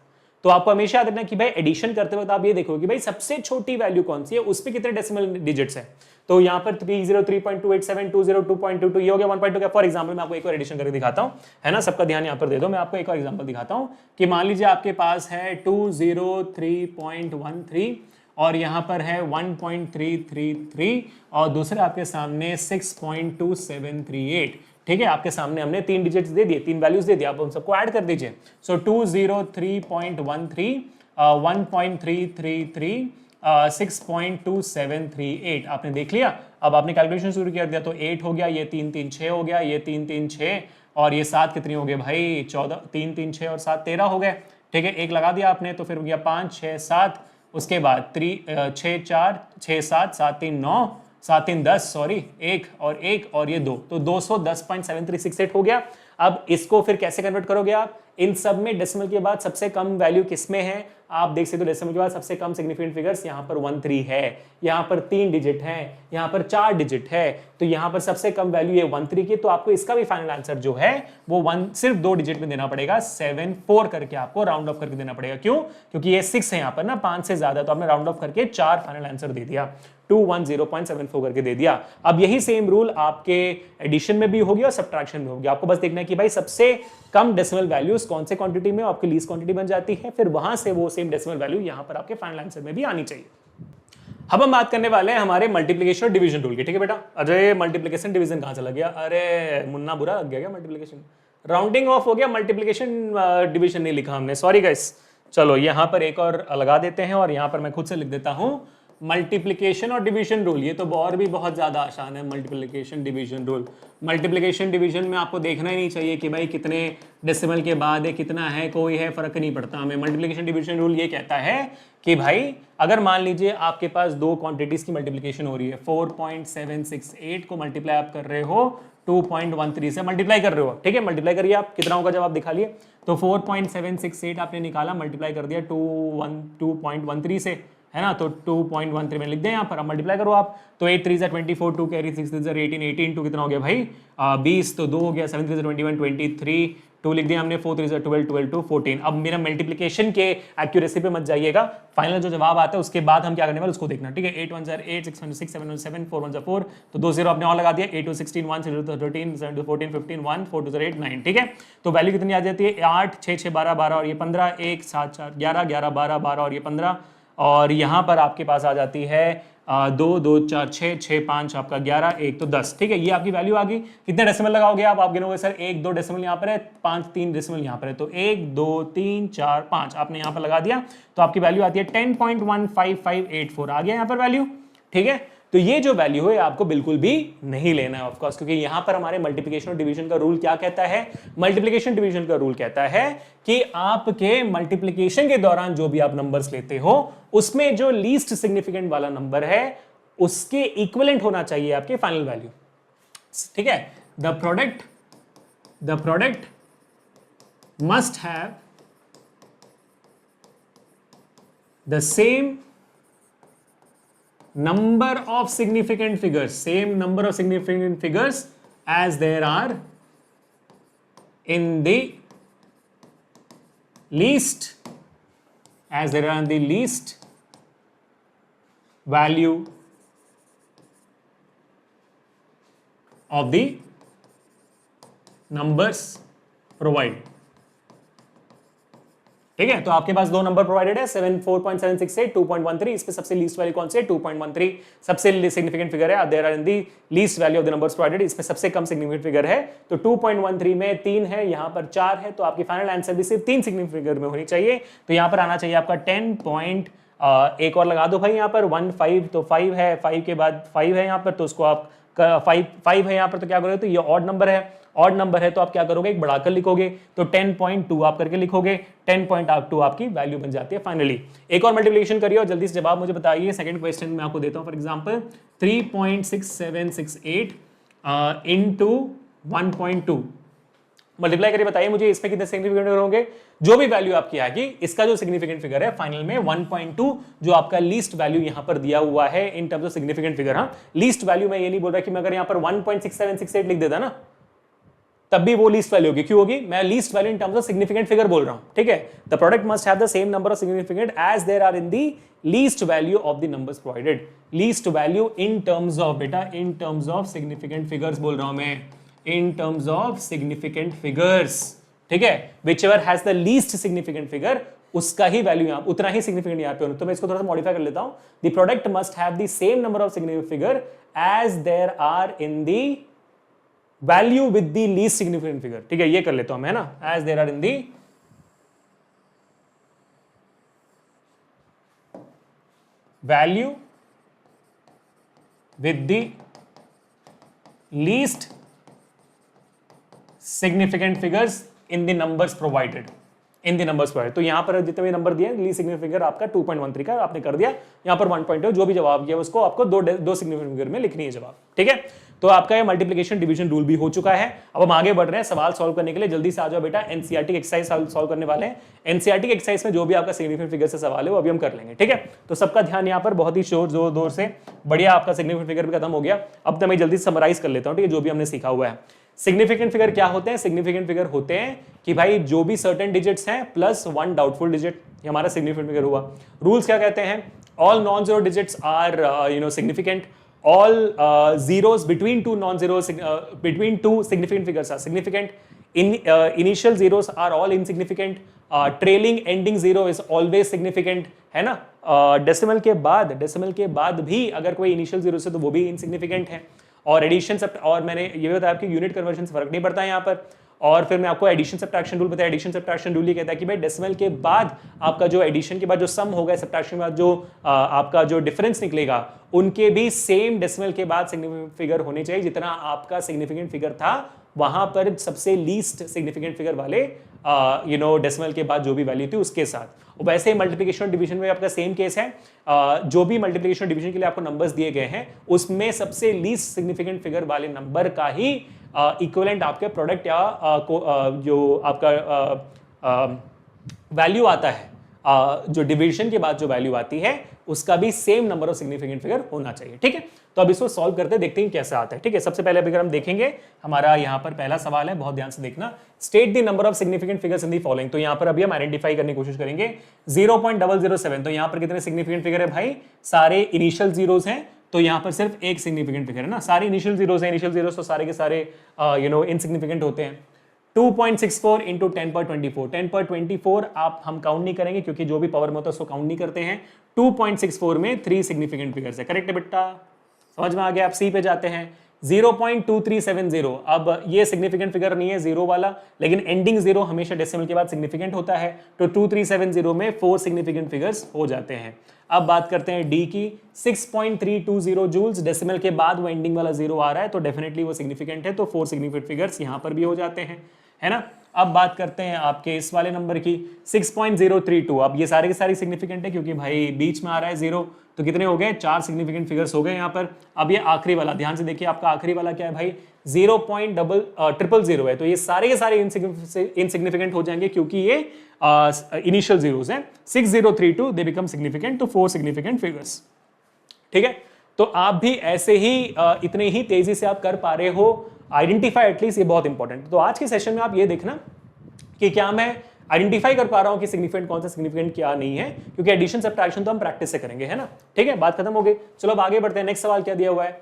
तो आपको हमेशा याद रखना कि भाई एडिशन करते वक्त आप ये देखो कि भाई सबसे छोटी वैल्यू कौन सी है, उस पे कितने डेसिमल डिजिट्स है। तो यहाँ पर 303.287 202.22 ये हो गया 1.2 का। फॉर एग्जांपल मैं आपको एक और एडिशन करके दिखाता हूँ, है ना, सबका ध्यान यहाँ पर दे दो। मैं आपको एक और एग्जांपल दिखाता हूँ कि मान लीजिए आपके पास है 203.13 और यहाँ पर है 1.333 और दूसरे आपके सामने 6.2738। ठीक है, आपके सामने हमने 3 डिजिट्स दे दिए, 3 वैल्यूज दे दिए, आप उन सबको ऐड कर दीजिए। सो 203.13 1.333 6.2738 आपने देख लिया। अब आपने कैलकुलेशन शुरू कर दिया तो 8 हो गया, ये 3 3 6 हो गया, ये 3 3 6 और ये 7 कितनी हो गए भाई 14, 3 3 6 और 7 13 हो गए। ठीक है, एक लगा दिया आपने तो फिर हो गया 5 6 7, उसके बाद 6 4 6 7 7 3 9 7 3 10 सॉरी 1 और ये 2, तो 210.7368 हो गया। अब इसको फिर कैसे कन्वर्ट करोगे आप? इन सब में डेसिमल के बाद सबसे कम वैल्यू किसमें है? आप देख सकते हो डेसिमल के बाद सबसे कम सिग्निफिकेंट फिगर्स यहाँ पर 1 3 है, यहाँ पर 3 डिजिट है, यहाँ पर 4 डिजिट है, तो यहाँ पर सबसे कम वैल्यू ये 1 3 की, तो आपको इसका भी फाइनल आंसर जो है वो 1 सिर्फ 2 डिजिट में देना पड़ेगा, 7 4 करके आपको राउंड ऑफ करके देना पड़ेगा। क्यों? क्योंकि ये 6 है यहाँ पर ना, 5 से ज्यादा, तो आपने राउंड ऑफ करके 4 फाइनल आंसर दे दिया, 210.74 करके दे दिया। अब यही सेम रूल आपके एडिशन में भी होगी और सब्ट्रैक्शन में होगी। आपको बस देखना है कि भाई सबसे कम डेसिमल वैल्यूज कौन से क्वांटिटी में आपकी लीस्ट क्वांटिटी बन जाती है, फिर वहां से वो सेम डेसिमल वैल्यू यहां पर आपके फाइनल आंसर में भी आनी चाहिए। अब हम बात करने वाले हैं हमारे मल्टीप्लिकेशन और डिवीजन रूल की। ठीक है बेटा, अरे मल्टीप्लिकेशन डिवीजन कहां चला गया? अरे मुन्ना बुरा लग गया क्या? मल्टीप्लिकेशन राउंडिंग ऑफ हो गया, मल्टीप्लिकेशन डिवीजन नहीं लिखा हमने, सॉरी गाइस। चलो यहां पर एक और लगा देते हैं और यहां पर मैं खुद से लिख देता हूं मल्टीप्लिकेशन और डिवीजन रूल। ये तो और भी बहुत ज्यादा आसान है, multiplication division rule. Multiplication division में आपको देखना ही नहीं चाहिए कि भाई कितने डेसिमल के बाद है, कितना है, कोई है, फर्क नहीं पड़ता हमें। मल्टीप्लिकेशन डिवीजन रूल ये कहता है कि भाई अगर मान लीजिए आपके पास दो क्वांटिटीज की मल्टीप्लिकेशन हो रही है, 4.768 को मल्टीप्लाई आप कर रहे हो 2.13 से मल्टीप्लाई कर रहे हो, ठीक है, मल्टीप्लाई करिए आप, कितना होगा जब आप दिखा लिए, तो 4.768 आपने निकाला, मल्टीप्लाई कर दिया 2.13 से, है ना, तो 2.13 में लिख दें यहाँ पर, अब मल्टीप्लाई करो आप, तो 8 3 24, 2 कैरी 6 3 18, 18 टू कितना हो गया भाई 20, तो 2 हो गया, 7 3 21, 23, 2 लिख दिया हमने, 4 3 12, 12 टू 14। अब मेरा मल्टीप्लिकेशन के एक्यूरेसी पे मत जाइएगा, फाइनल जो जवाब आता है उसके बाद हम क्या करने वाले उसको देखना, ठीक है। 8 1 8, 6 1 6, 7 1 7, 4 1 4, तो 2 0 आपने और लगा दिया, 8 2 16, 1 0 13, 7 2 14, 15, 1 4 2 8 9, ठीक है। तो वैल्यू कितनी आ जाती है 8 6 6 12 12 और ये 15, 1 7 4 11 11 12 12 और ये 15, और यहाँ पर आपके पास आ जाती है 2 2 4 6 6 5 आपका 11 1 तो 10, ठीक है। ये आपकी वैल्यू आ गई। कितने डेसिमल लगाओगे आप गिनोगे सर 1 2 डेसिमल यहाँ पर है, 5 3 डेसिमल यहाँ पर है, तो 1 2 3 4 5 आपने यहाँ पर लगा दिया, तो आपकी वैल्यू आती है 10.15584 आ गया यहाँ पर वैल्यू, ठीक है। तो ये जो वैल्यू है आपको बिल्कुल भी नहीं लेना है ऑफकोर्स, क्योंकि यहां पर हमारे मल्टीप्लिकेशन और डिवीजन का रूल क्या कहता है, मल्टीप्लिकेशन डिवीजन का रूल कहता है कि आपके मल्टीप्लिकेशन के दौरान जो भी आप नंबर्स लेते हो उसमें जो लीस्ट सिग्निफिकेंट वाला नंबर है उसके इक्विवेलेंट होना चाहिए आपके फाइनल वैल्यू, ठीक है। The product must have the same number of significant figures, same number of significant figures as there are in the least, as there are in the least value of the numbers provided, ठीक है। तो आपके पास दो number provided है, 4.768 2.13, इस पे सबसे least value कौन सी है 2.13, सबसे सिग्निफिकेंट फिगर है, there are in the least value of the numbers provided, इस पे सबसे कम सिग्निफिकेंट फिगर है, तो 2.13 में 3 है, यहां पर 4 है, तो आपकी फाइनल आंसर भी सिर्फ 3 सिग्निफिकेंट फिगर में होनी चाहिए, तो यहां पर आना चाहिए आपका 10. एक और लगा दो भाई यहाँ पर 1 5, तो 5 है, 5 के बाद 5 है यहाँ पर, तो उसको आप 5 है यहाँ पर, तो क्या करोगे, तो ये ऑड नंबर है, ऑड नंबर है तो आप क्या करोगे एक बढ़ाकर लिखोगे, तो 10.2 आप करके लिखोगे, 10.2 आपकी वैल्यू बन जाती है फाइनली। एक और मल्टीप्लिकेशन करिए और जल्दी से जवाब मुझे बताइए। सेकंड क्वेश्चन में आपको देता हूं फॉर एग्जांपल 3.6768 इनटू 1.2 मल्टीप्लाई करिए, बताइए मुझे इसमें कितने सिग्निफिकेंट फिगर होंगे। जो भी वैल्यू आपकी आएगी इसका जो सिग्निफिकेंट फिगर है फाइनल में 1.2, जो आपका लीस्ट वैल्यू यहां पर दिया हुआ है इन टर्म्स ऑफ सिग्निफिकेंट फिगर। हाँ, लीस्ट वैल्यू मैं ये नहीं बोल रहा कि मैं अगर यहां पर 1.6768 लिख देता ना तब भी वो लीस्ट वैल्यू होगी, क्यों होगी, मैं least value in terms of significant figure बोल रहा हूं, ठीक है। The product must have the same number of significant as there are in the least value of the numbers provided. Least value in terms of, बेटा in terms of significant figures बोल रहा हूं मैं, in terms of significant figures, ठीक है। Whichever has the least significant figure उसका ही value यहां उतना ही सिग्निफिकेंट यहां पे होना, तो मैं इसको थोड़ा सा मॉडिफाई कर लेता हूं। The product must have the same number of significant figure as there are in the value with the least significant figure, ठीक है, ये कर लेता हूं मैं, है ना, as there are in the value with the least significant figures in the numbers provided, in the numbers पर। तो यहाँ पर जितने भी नंबर दिए लीस्ट सिग्निफिकेंट फिगर आपका 2.13 का आपने कर दिया, यहाँ पर 1.2 जो भी जवाब दिया उसको आपको दो सिग्निफिकेंट फिगर में लिखनी है जवाब, ठीक है। तो आपका ये मल्टीप्लिकेशन डिवीजन रूल भी हो चुका है। अब हम आगे बढ़ रहे हैं सवाल सॉल्व करने के लिए, जल्दी से आ जाओ बेटा, एनसीईआरटी एक्सरसाइज सॉल्व करने वाले हैं। एनसीईआरटी की एक्सरसाइज में जो भी आपका सिग्निफिकेंट फिगर से सवाल है वो अभी हम कर लेंगे, ठीक है। तो सबका ध्यान यहाँ पर बहुत ही जोर से, बढ़िया आपका सिग्निफिकेंट फिगर भी खत्म हो गया। अब तो मैं जल्दी समराइज कर लेता हूँ, ठीक है, जो भी हमने सीखा हुआ है। सिग्निफिकेंट फिगर क्या होते हैं? सिग्निफिकेंट फिगर होते हैं कि भाई जो भी सर्टेन डिजिट्स हैं प्लस 1 डाउटफुल डिजिट, ये हमारा सिग्निफिकेंट फिगर हुआ। रूल्स क्या कहते हैं? All non zero digits are significant, all zeros between two non-zeros between two significant figures are significant. Initial zeros are all insignificant. Trailing ending zero is always significant, है ना। Decimal के बाद भी अगर कोई इनिशियल जीरो से तो वो भी इनसिग्निफिकेंट है। और एडिशन सब, और मैंने ये बताया आपकी यूनिट कन्वर्जन से फर्क नहीं पड़ता है यहाँ पर। और फिर मैं आपको एडिशन सब्ट्रैक्शन रूल बताया। एडिशन सब्ट्रैक्शन रूल ये कहता है कि भाई डेसिमल के बाद आपका जो एडिशन के बाद जो सम होगा, सब्ट्रैक्शन के बाद जो आपका जो डिफरेंस निकलेगा, उनके भी सेम डेसिमल के बाद सिग्निफिकेंट फिगर होने चाहिए जितना आपका सिग्निफिकेंट फिगर था वहां पर सबसे लीस्ट सिग्निफिकेंट फिगर वाले डेसिमल के बाद जो भी वैल्यू थी उसके साथ। और वैसे मल्टीप्लिकेशन डिवीजन में आपका सेम केस है। जो भी मल्टीप्लिकेशन डिवीजन के लिए आपको नंबर्स दिए गए हैं उसमें सबसे लीस्ट सिग्निफिकेंट फिगर वाले नंबर का ही इक्विवेलेंट आपके प्रोडक्ट या जो आपका वैल्यू आता है, जो डिवीजन के बाद जो वैल्यू आती है उसका भी same number of significant figure होना चाहिए, ठीक है। तो अब इसको सॉल्व करते देखते हैं कैसे आता है, ठीक है। सबसे पहले अगर हम देखेंगे हमारा यहाँ पर पहला सवाल है, बहुत ध्यान से देखना। State the number of significant figures in the following. तो यहाँ पर अभी हम आइडेंटिफाई करने की कोशिश करेंगे 0.007। तो यहाँ पर कितने सिग्निफिकेंट फिगर है भाई? सारे इनिशियल जीरोस हैं, तो यहाँ पर सिर्फ एक सिग्निफिकेंट फिगर है ना। सारे इनिशियल जीरोस हैं, इनिशियल जीरोस तो सारे के सारे इनसिग्निफिकेंट होते हैं। 2.64 इंटू 10/24, 10/24 आप हम काउंट नहीं करेंगे क्योंकि जो भी पावर में होता है उसको काउंट नहीं करते हैं। 2.64 में 3 सिग्निफिकेंट फिगर्स है, करेक्ट है बेटा? समझ में आ गया? आप सी पे जाते हैं। 0.2370, अब ये सिग्निफिकेंट फिगर नहीं है जीरो वाला, लेकिन एंडिंग जीरो हमेशा डेसिमल के बाद सिग्निफिकेंट होता है, तो 2370 में 4 सिग्निफिकेंट फिगर्स हो जाते हैं। अब बात करते हैं डी की। 6.320 जूल्स, डेसिमल के बाद वो एंडिंग वाला जीरो आ रहा है तो डेफिनेटली वो सिग्निफिकेंट है, तो 4 सिग्निफिकेंट फिगर्स यहां पर भी हो जाते हैं, है ना। अब बात करते हैं आपके इस वाले नंबर की 6.032। अब ये सारे के सारे सिग्निफिकेंट है क्योंकि भाई बीच में आ रहा है जीरो, तो कितने हो गए? 4 सिग्निफिकेंट फिगर्स हो गए यहाँ पर। अब ये आखिरी वाला ध्यान से देखिए, आपका आखिरी वाला क्या है भाई? 0.000 है, तो ये सारे के सारे इनसिग्निफिकेंट हो जाएंगे क्योंकि ये इनिशियल जीरोस हैं। 6032 दे बिकम सिग्निफिकेंट, तो 4 सिग्निफिकेंट फिगर्स, ठीक है। तो आप भी ऐसे ही इतने ही तेजी से आप कर पा रहे हो आइडेंटिफाई एटलीस्ट, ये बहुत इंपॉर्टेंट है। तो आज के सेशन में आप ये देखना कि क्या मैं आइडेंटिफाई कर पा रहा हूं कि सिग्निफिकेंट कौन सा सिग्निफिकेंट क्या नहीं है, क्योंकि एडिशन सब्ट्रैक्शन तो हम प्रैक्टिस से करेंगे, है ना, ठीक है। बात खत्म हो गई, चलो अब आगे बढ़ते हैं। नेक्स्ट सवाल क्या दिया हुआ है?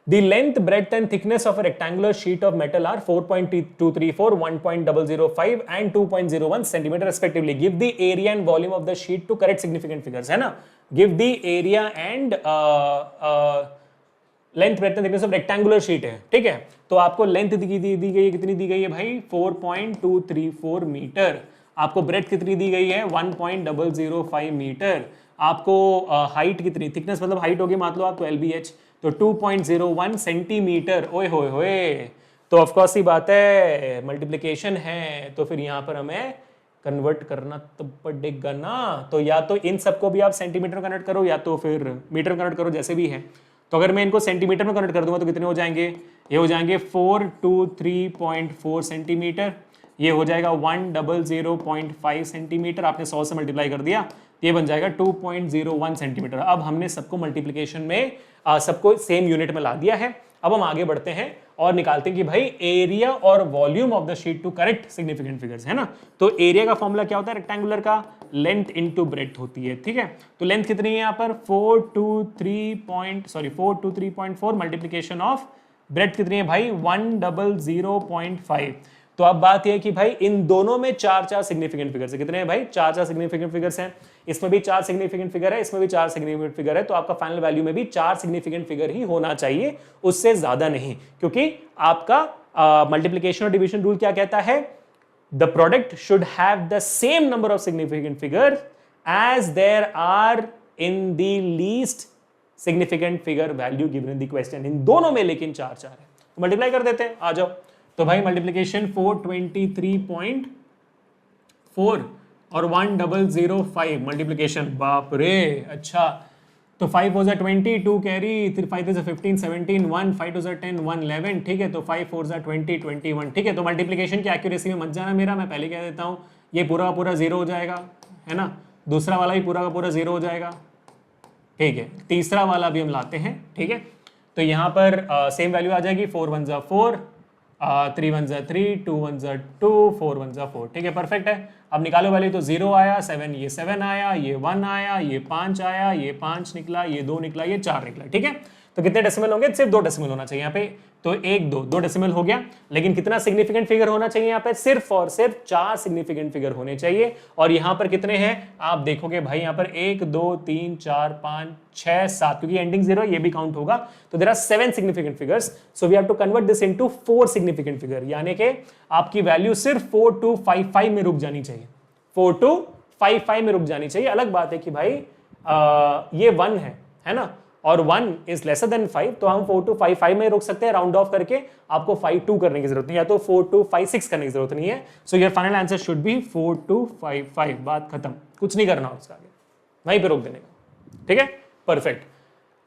The length, breadth and thickness of a rectangular sheet of metal are 4.234, 1.005 and 2.01 centimeter respectively. Give the area and volume of the sheet to correct significant figures, है ना। Give the area and length, breadth and thickness of rectangular sheet है, ठीक है। तो आपको length दी गई है, कितनी दी गई है भाई? 4.234 मीटर। आपको ब्रेड्थ कितनी दी गई है? 1.005 मीटर। आपको हाइट कितनी, थिकनेस मतलब हाइट होगी मान लो आप 12BH, तो 2.01 सेंटीमीटर। ओए होए होए, तो ऑफकोर्स ही बात है, मल्टीप्लीकेशन है तो फिर यहाँ पर हमें कन्वर्ट करना तो पड़ेगा ना। तो या तो इन सबको भी आप सेंटीमीटर में कन्वर्ट करो या तो फिर मीटर में कन्वर्ट करो, जैसे भी है। तो अगर मैं इनको सेंटीमीटर में कन्वर्ट कर दूंगा तो कितने हो जाएंगे? ये हो जाएंगे 423.4 सेंटीमीटर, ये हो जाएगा 100.5 सेंटीमीटर। आपने 100 से मल्टीप्लाई कर दिया, ये बन जाएगा 2.01 सेंटीमीटर। अब हमने सबको मल्टीप्लिकेशन में सबको सेम यूनिट में ला दिया है। अब हम आगे बढ़ते हैं और निकालते हैं कि भाई एरिया और volume of the sheet to correct significant figures, है ना। तो एरिया का फॉर्मूला क्या होता है रेक्टेंगुलर का? लेंथ इनटू ब्रेड्थ होती है, ठीक है। तो लेंथ कितनी है यहाँ पर? 423.4 मल्टीप्लिकेशन ऑफ ब्रेड्थ कितनी है भाई? 100.5। तो अब बात यह है कि भाई इन दोनों में 4 सिग्निफिकेंट फिगर्स है। कितने हैं भाई? 4 सिग्निफिकेंट फिगर्स हैं। इसमें भी 4 सिग्निफिकेंट फिगर है, इसमें भी 4 सिग्निफिकेंट फिगर है, तो आपका फाइनल वैल्यू में भी 4 सिग्निफिकेंट फिगर ही होना चाहिए, उससे ज्यादा नहीं, क्योंकि आपका मल्टीप्लिकेशन और डिवीजन रूल क्या कहता है? The product should have the same number of significant figure as there are in the least significant figure value given in the question. इन दोनों में लेकिन 4 है, तो मल्टीप्लाई कर देते हैं, आ जाओ। तो भाई मल्टीप्लिकेशन 4 और 1005 मल्टीप्लीकेशन, बाप रे। अच्छा, तो 5 4 20, 2 कैरी, 5 3 15 17, 1 5 2 10 1 11, ठीक है। तो 5 4 20 21, ठीक है। तो मल्टीप्लीकेशन की एक्यूरेसी में मत जाना मेरा, मैं पहले कह देता हूँ ये पूरा का पूरा जीरो हो जाएगा, है ना। दूसरा वाला भी पूरा का पूरा जीरो हो जाएगा, ठीक है। तीसरा वाला भी हम लाते हैं, ठीक है। तो यहाँ पर सेम वैल्यू आ जाएगी, 4 1 जा 4, 3 1 जा 3, 2 1 जा 2, 4 1 जा 4, ठीक है, परफेक्ट है। अब निकालो वैल्यू, तो 0 आया, 7 ये 7 आया, ये 1 आया, ये 5 आया, ये 5 निकला, ये 2 निकला, ये 4 निकला, ठीक है। तो कितने डेसिमल होंगे? सिर्फ 2 डेसिमल होना चाहिए यहाँ पे। तो 1 2 डेसिमल हो गया, लेकिन कितना सिग्निफिकेंट फिगर होना चाहिए यहाँ पे? सिर्फ और सिर्फ 4 सिग्निफिकेंट फिगर होने चाहिए। और यहाँ पर कितने हैं आप देखोगे भाई, यहाँ पर 1 2 3 4 5 6 7, क्योंकि एंडिंग 0 ये भी काउंट होगा। तो there are 7 significant figures, so we have to convert this into 4 significant figure, यानी कि आपकी वैल्यू सिर्फ 4255 में रुक जानी चाहिए, 4255 में रुक जानी चाहिए। अलग बात है कि भाई ये 1 है ना, और 1 इज लेसर देन 5, तो हम 4255 में रुक सकते हैं राउंड ऑफ करके। आपको 52 करने की जरूरत नहीं, या तो 4256 करने की जरूरत नहीं है। So your final answer should be 4255, बात खत्म, कुछ नहीं करना उसका आगे, वहीं पे रोक देने का, ठीक है, परफेक्ट।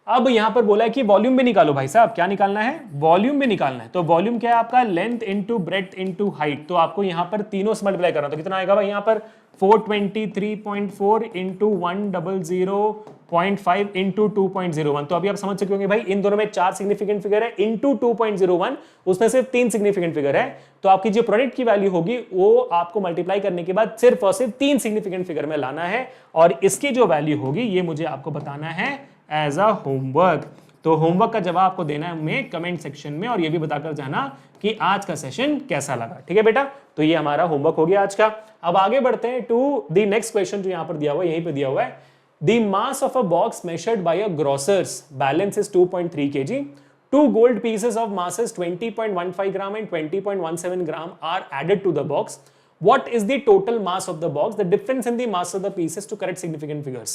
अब यहां पर बोला है कि वॉल्यूम भी निकालो भाई साहब, क्या निकालना है? वॉल्यूम भी निकालना है। तो वॉल्यूम क्या है आपका? Length into breadth into height. तो आपको यहां पर तीनों से मल्टीप्लाई करना, तो कितना आएगा भाई? यहां पर 423.4 इंटू 100.5 इंटू 2.01। तो अभी आप समझ सकते होंगे भाई, इन दोनों में 4 सिग्निफिकेंट फिगर है, इंटू 2.01 उसमें सिर्फ 3 सिग्निफिकेंट फिगर है। तो आपकी जो प्रोडक्ट की वैल्यू होगी वो आपको मल्टीप्लाई करने के बाद सिर्फ और सिर्फ 3 सिग्निफिकेंट फिगर में लाना है, और इसकी जो वैल्यू होगी ये मुझे आपको बताना है एज अ होमवर्क। तो होमवर्क का जवाब आपको देना है हमें कमेंट सेक्शन में, और ये भी बताकर जाना कि आज का सेशन कैसा लगा, ठीक है बेटा। तो ये हमारा होमवर्क हो गया आज का। अब आगे बढ़ते हैं टू द नेक्स्ट क्वेश्चन जो यहां पर दिया हुआ है, यहीं पे दिया हुआ है। The mass of a box measured by a grocers balance is 2.3 kg. Two gold pieces of masses 20.15 gram and 20.17 gram are added to the box. What is the total mass of the box? The difference in the mass of the pieces to correct significant figures.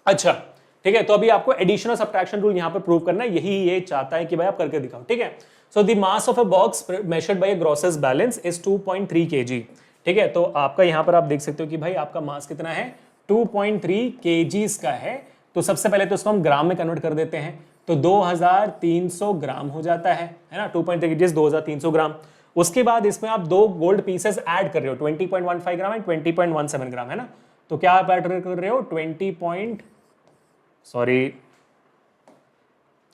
अच्छा, ठीक है। तो अभी आपको addition और subtraction rule यहां पर prove करना है, यही ये चाहता है कि भाई आप करके दिखाओ, ठीक है। So the mass of a box measured by a grocers balance is 2.3 kg, ठीक है। तो आपका यहां पर आप देख सकते हो कि भाई आपका मास कितना है? 2.3 kgs का है। तो सबसे पहले तो इसको हम ग्राम में कन्वर्ट कर देते हैं, तो 2300 ग्राम हो जाता है ना। 2.3 kgs 2300 ग्राम। उसके बाद इसमें आप 2 गोल्ड पीसेस ऐड कर रहे हो, 20.15 ग्राम एंड 20.17 ग्राम, है ना। तो क्या आप ऐड कर रहे हो?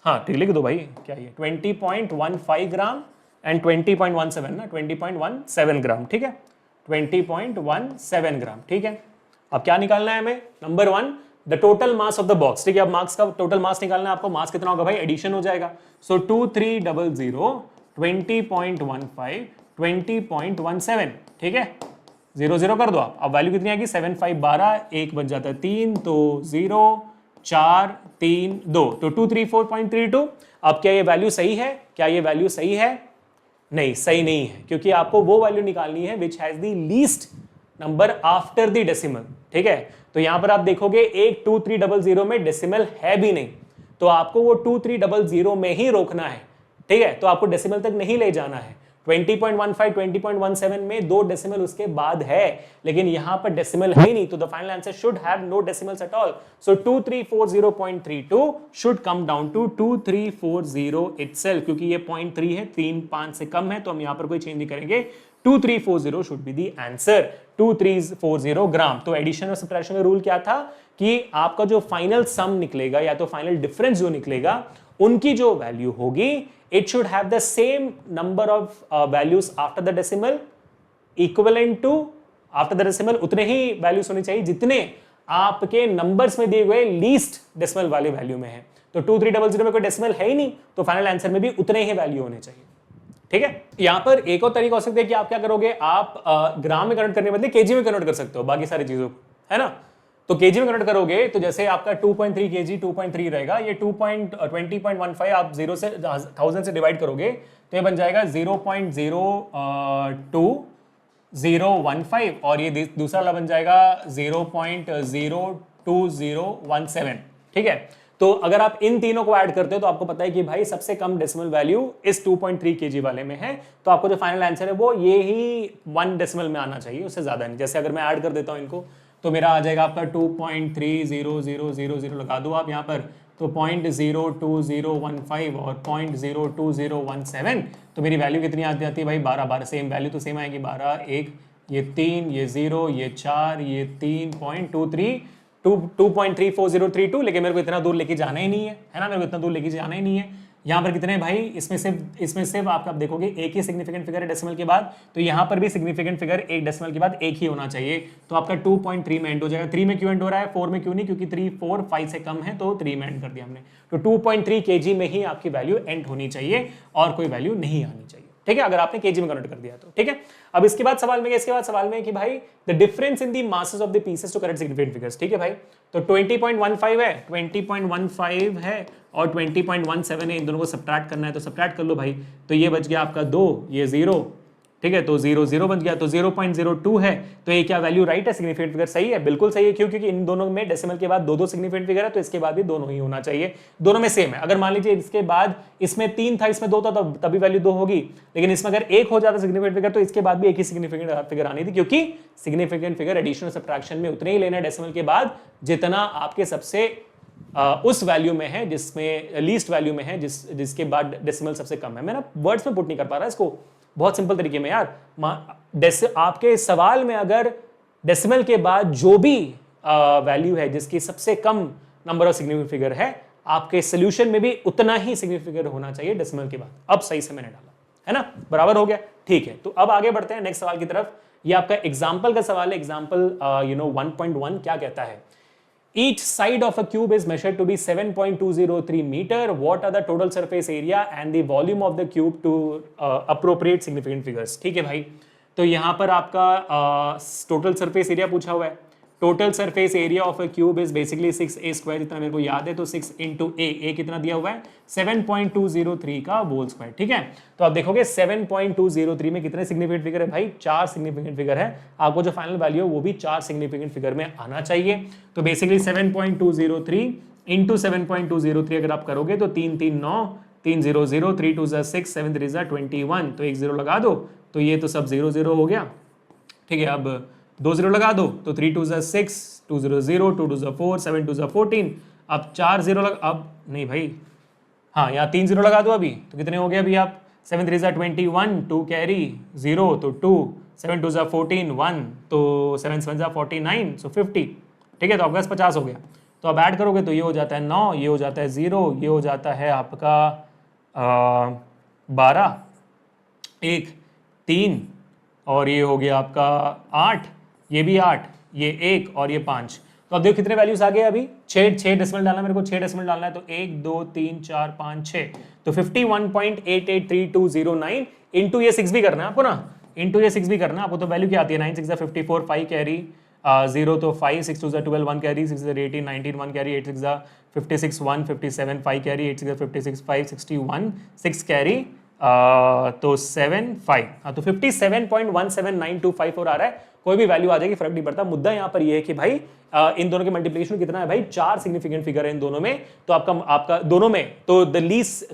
हाँ ठीक लिख दो भाई, क्या ये 20.15 ग्राम एंड 20.17 ना, 20.17 ग्राम, ठीक है, 20.17 ग्राम, ठीक है। अब क्या निकालना है हमें? Number 1 the total mass of the box, ठीक है। अब मार्क्स का टोटल मास निकालना है आपको। मास कितना होगा भाई? एडिशन हो जाएगा। सो 2300 20.15 20.17, ठीक है, 0 0 कर दो आप। अब वैल्यू कितनी आएगी? 7 5 12, 1 बच जाता है 3, तो 0 4 3 2, तो 234.32। अब क्या ये वैल्यू सही है? क्या ये वैल्यू सही है? नहीं, सही नहीं है, क्योंकि आपको वो वैल्यू निकालनी है which has the least number after the decimal, ठीक है। तो यहां पर आप देखोगे एक 2300 में डेसिमल है भी नहीं, तो आपको वो 2300 में ही रोकना है, ठीक है। तो आपको डेसिमल तक नहीं ले जाना है। 20.15 20.17 में 2 डेसिमल उसके बाद है, लेकिन यहां पर डेसिमल है ही नहीं, तो the final answer should have no decimals at all. So 2340.32 should come down to 2340 itself, क्योंकि ये 0.3 है, 3 5 से कम है, तो हम यहां पर कोई चेंज नहीं करेंगे। 2340 शुड बी द आंसर, 2340 ग्राम। तो एडिशन और सब्ट्रैक्शन का रूल क्या था कि आपका जो फाइनल सम निकलेगा या तो फाइनल डिफरेंस जो निकलेगा, उनकी जो वैल्यू होगी, it should have the same number of values after the decimal, equivalent to after the decimal उतने ही वैल्यूज होनी चाहिए जितने आपके नंबर्स में दिए गए लीस्ट डेसिमल वाले वैल्यू में है। तो 2300 में कोई डेसिमल है ही नहीं, तो फाइनल आंसर में भी उतने ही वैल्यू होने चाहिए, ठीक है। यहां पर एक और तरीका हो सकता है कि आप क्या करोगे, आप ग्राम में कन्वर्ट करने के बदले केजी में कन्वर्ट कर सकते हो बाकी सारी चीजों को, है ना। तो केजी में कन्वर्ट करोगे तो जैसे आपका 2.3 kg 2.3 रहेगा, ये 20.15 आप 0 से 1000 से डिवाइड करोगे तो ये बन जाएगा 0.02015, और ये दूसरा वाला बन जाएगा 0.02017, ठीक है। तो अगर आप इन तीनों को ऐड करते हो तो आपको पता है कि भाई सबसे कम डेसिमल वैल्यू इस 2.3 केजी वाले में है, तो आपको जो फाइनल आंसर है वो ये ही 1 डेसिमल में आना चाहिए, उससे ज्यादा नहीं। जैसे अगर मैं ऐड कर देता हूं इनको तो मेरा आ जाएगा आपका 2.30000 लगा दो आप यहाँ पर, तो 0.02015 और 0.02017, तो मेरी वैल्यू कितनी आती है भाई 12 सेम वैल्यू तो सेम आएगी 12, 1, ये 3, ये 0, ये 4, ये 2.3432, लेकिन मेरे को इतना दूर लेके जाना ही नहीं है ना, मेरे को इतना दूर लेके जाना ही नहीं है। यहाँ पर कितने भाई, इसमें सिर्फ आप देखोगे एक ही सिग्निफिकेंट फिगर है डेसिमल के बाद, तो यहाँ पर भी सिग्निफिकेंट फिगर एक डेसिमल के बाद एक ही होना चाहिए, तो आपका 2.3 में एंड हो जाएगा। 3 में क्यों एंड हो रहा है, 4 में क्यों नहीं, क्योंकि 3, 4, 5 से कम है तो 3 में एंड कर दिया हमने। तो 2.3 केजी में ही आपकी वैल्यू एंड होनी चाहिए और कोई वैल्यू नहीं आनी चाहिए, ठीक है, अगर आपने केजी में कन्वर्ट कर दिया तो, ठीक है। अब इसके बाद सवाल में कि भाई the difference in the masses of the pieces to correct significant figures, ठीक है भाई, तो 20.15 है, 20.15 है और 20.17 है, इन दोनों को सब्ट्रैक्ट करना है तो सब्ट्रैक्ट कर लो भाई, तो ये बच गया आपका 2, ये 0, ठीक है, तो 0 0 बन गया, तो 0.02 है, तो ये क्या वैल्यू राइट है, सिग्निफिकेंट फिगर सही है, बिल्कुल सही है, क्यों, क्योंकि इन दोनों में डेसिमल के बाद दो सिग्निफिकेंट फिगर है, तो इसके बाद भी दोनों ही होना चाहिए, दोनों में सेम है। अगर मान लीजिए इसके बाद इसमें 3 था, इसमें 2 था, तो तभी वैल्यू 2 होगी, लेकिन इसमें अगर 1 हो जाता सिग्निफिकेंट फिगर तो इसके बाद भी एक ही सिग्निफिकेंट फिगर आनी थी, क्योंकि सिग्निफिकेंट फिगर एडिशन और सब्ट्रैक्शन में उतने ही लेना है डेसिमल के बाद जितना आपके सबसे उस वैल्यू में है जिसमें लीस्ट वैल्यू में है, जिसके बाद डेसिमल सबसे कम है। मैं ना वर्ड्स में पुट नहीं कर पा रहा इसको बहुत सिंपल तरीके में यार, आपके सवाल में अगर डेसिमल के बाद जो भी वैल्यू है जिसकी सबसे कम नंबर ऑफ सिग्निफिकेंट फिगर है, आपके सोल्यूशन में भी उतना ही सिग्निफिकेंट फिगर होना चाहिए डेसिमल के बाद। अब सही से मैंने डाला है ना, बराबर हो गया, ठीक है। तो अब आगे बढ़ते हैं नेक्स्ट सवाल की तरफ। ये आपका एग्जाम्पल का सवाल है, एग्जाम्पल 1.1 क्या कहता है, each side of a cube is measured to be 7.203 meter. What are the total surface area and the volume of the cube to appropriate significant figures? ठीक है भाई, तो यहाँ पर आपका टोटल सरफेस एरिया पूछा हुआ है। Total surface area of a cube is basically 6a square, जितना मेरे को याद है, तो 6 इंटू ए कितना दिया हुआ है 7.203 का होल स्क्वायर, ठीक है। तो आप देखोगे 7.203 में कितने सिग्निफिकेंट फिगर है भाई, 4 सिग्निफिकेंट फिगर है, आपको जो फाइनल वैल्यू है वो भी 4 सिग्निफिकेंट फिगर में आना चाहिए। तो बेसिकली 7.203 इंटू 7.203 अगर आप करोगे तो 3 3 9, 3 0 0, 3 2 6, 7 3 21, तो एक 0 लगा दो, तो ये तो सब 0 0 हो गया, ठीक है। अब 2 0 लगा दो, तो 3 2 6, 2 0 0, 2 2 4, 7 2 14, अब 4 0 अब नहीं भाई, हाँ यहाँ 3 0 लगा दो अभी, तो कितने हो गए अभी आप, 7 3 21, 2 कैरी 0, तो 2, 7 2 14, 1, तो 7 7 49, सो 50, ठीक है, तो आपका 50 हो गया। तो अब ऐड करोगे तो ये हो जाता है 9, ये हो जाता है 0, ये हो जाता है आपका 12, 1 3, और ये हो गया आपका 8, ये भी 8, ये 1 और ये 5। तो अब देखो कितने वैल्यूज आ गए अभी, 6 डेसिमल डालना, मेरे को 6 डेसिमल डालना है, तो 1 2 3 4 5 6, तो 51.883209 इंटू ये 6 भी करना है आपको ना, इंटू ये 6 भी करना है आपको, तो वैल्यू क्या आती है 9 6 54, 5 कैरी 0 तो 5, 6 2 12, 1 कैरी, 6 18, 19, 1 कैरी, 8 6 56, 1 57, 5 कैरी, 8 6 56, 5 61, 6 कैरी, तो 7 5, हाँ, तो 57.17925 और आ रहा है, कोई भी वैल्यू आ जाएगी फर्क नहीं पड़ता। मुद्दा यहाँ पर ये है कि भाई इन दोनों के मल्टीप्लिकेशन कितना है भाई, 4 सिग्निफिकेंट फिगर है इन दोनों में, तो आपका दोनों में तो द लीस्ट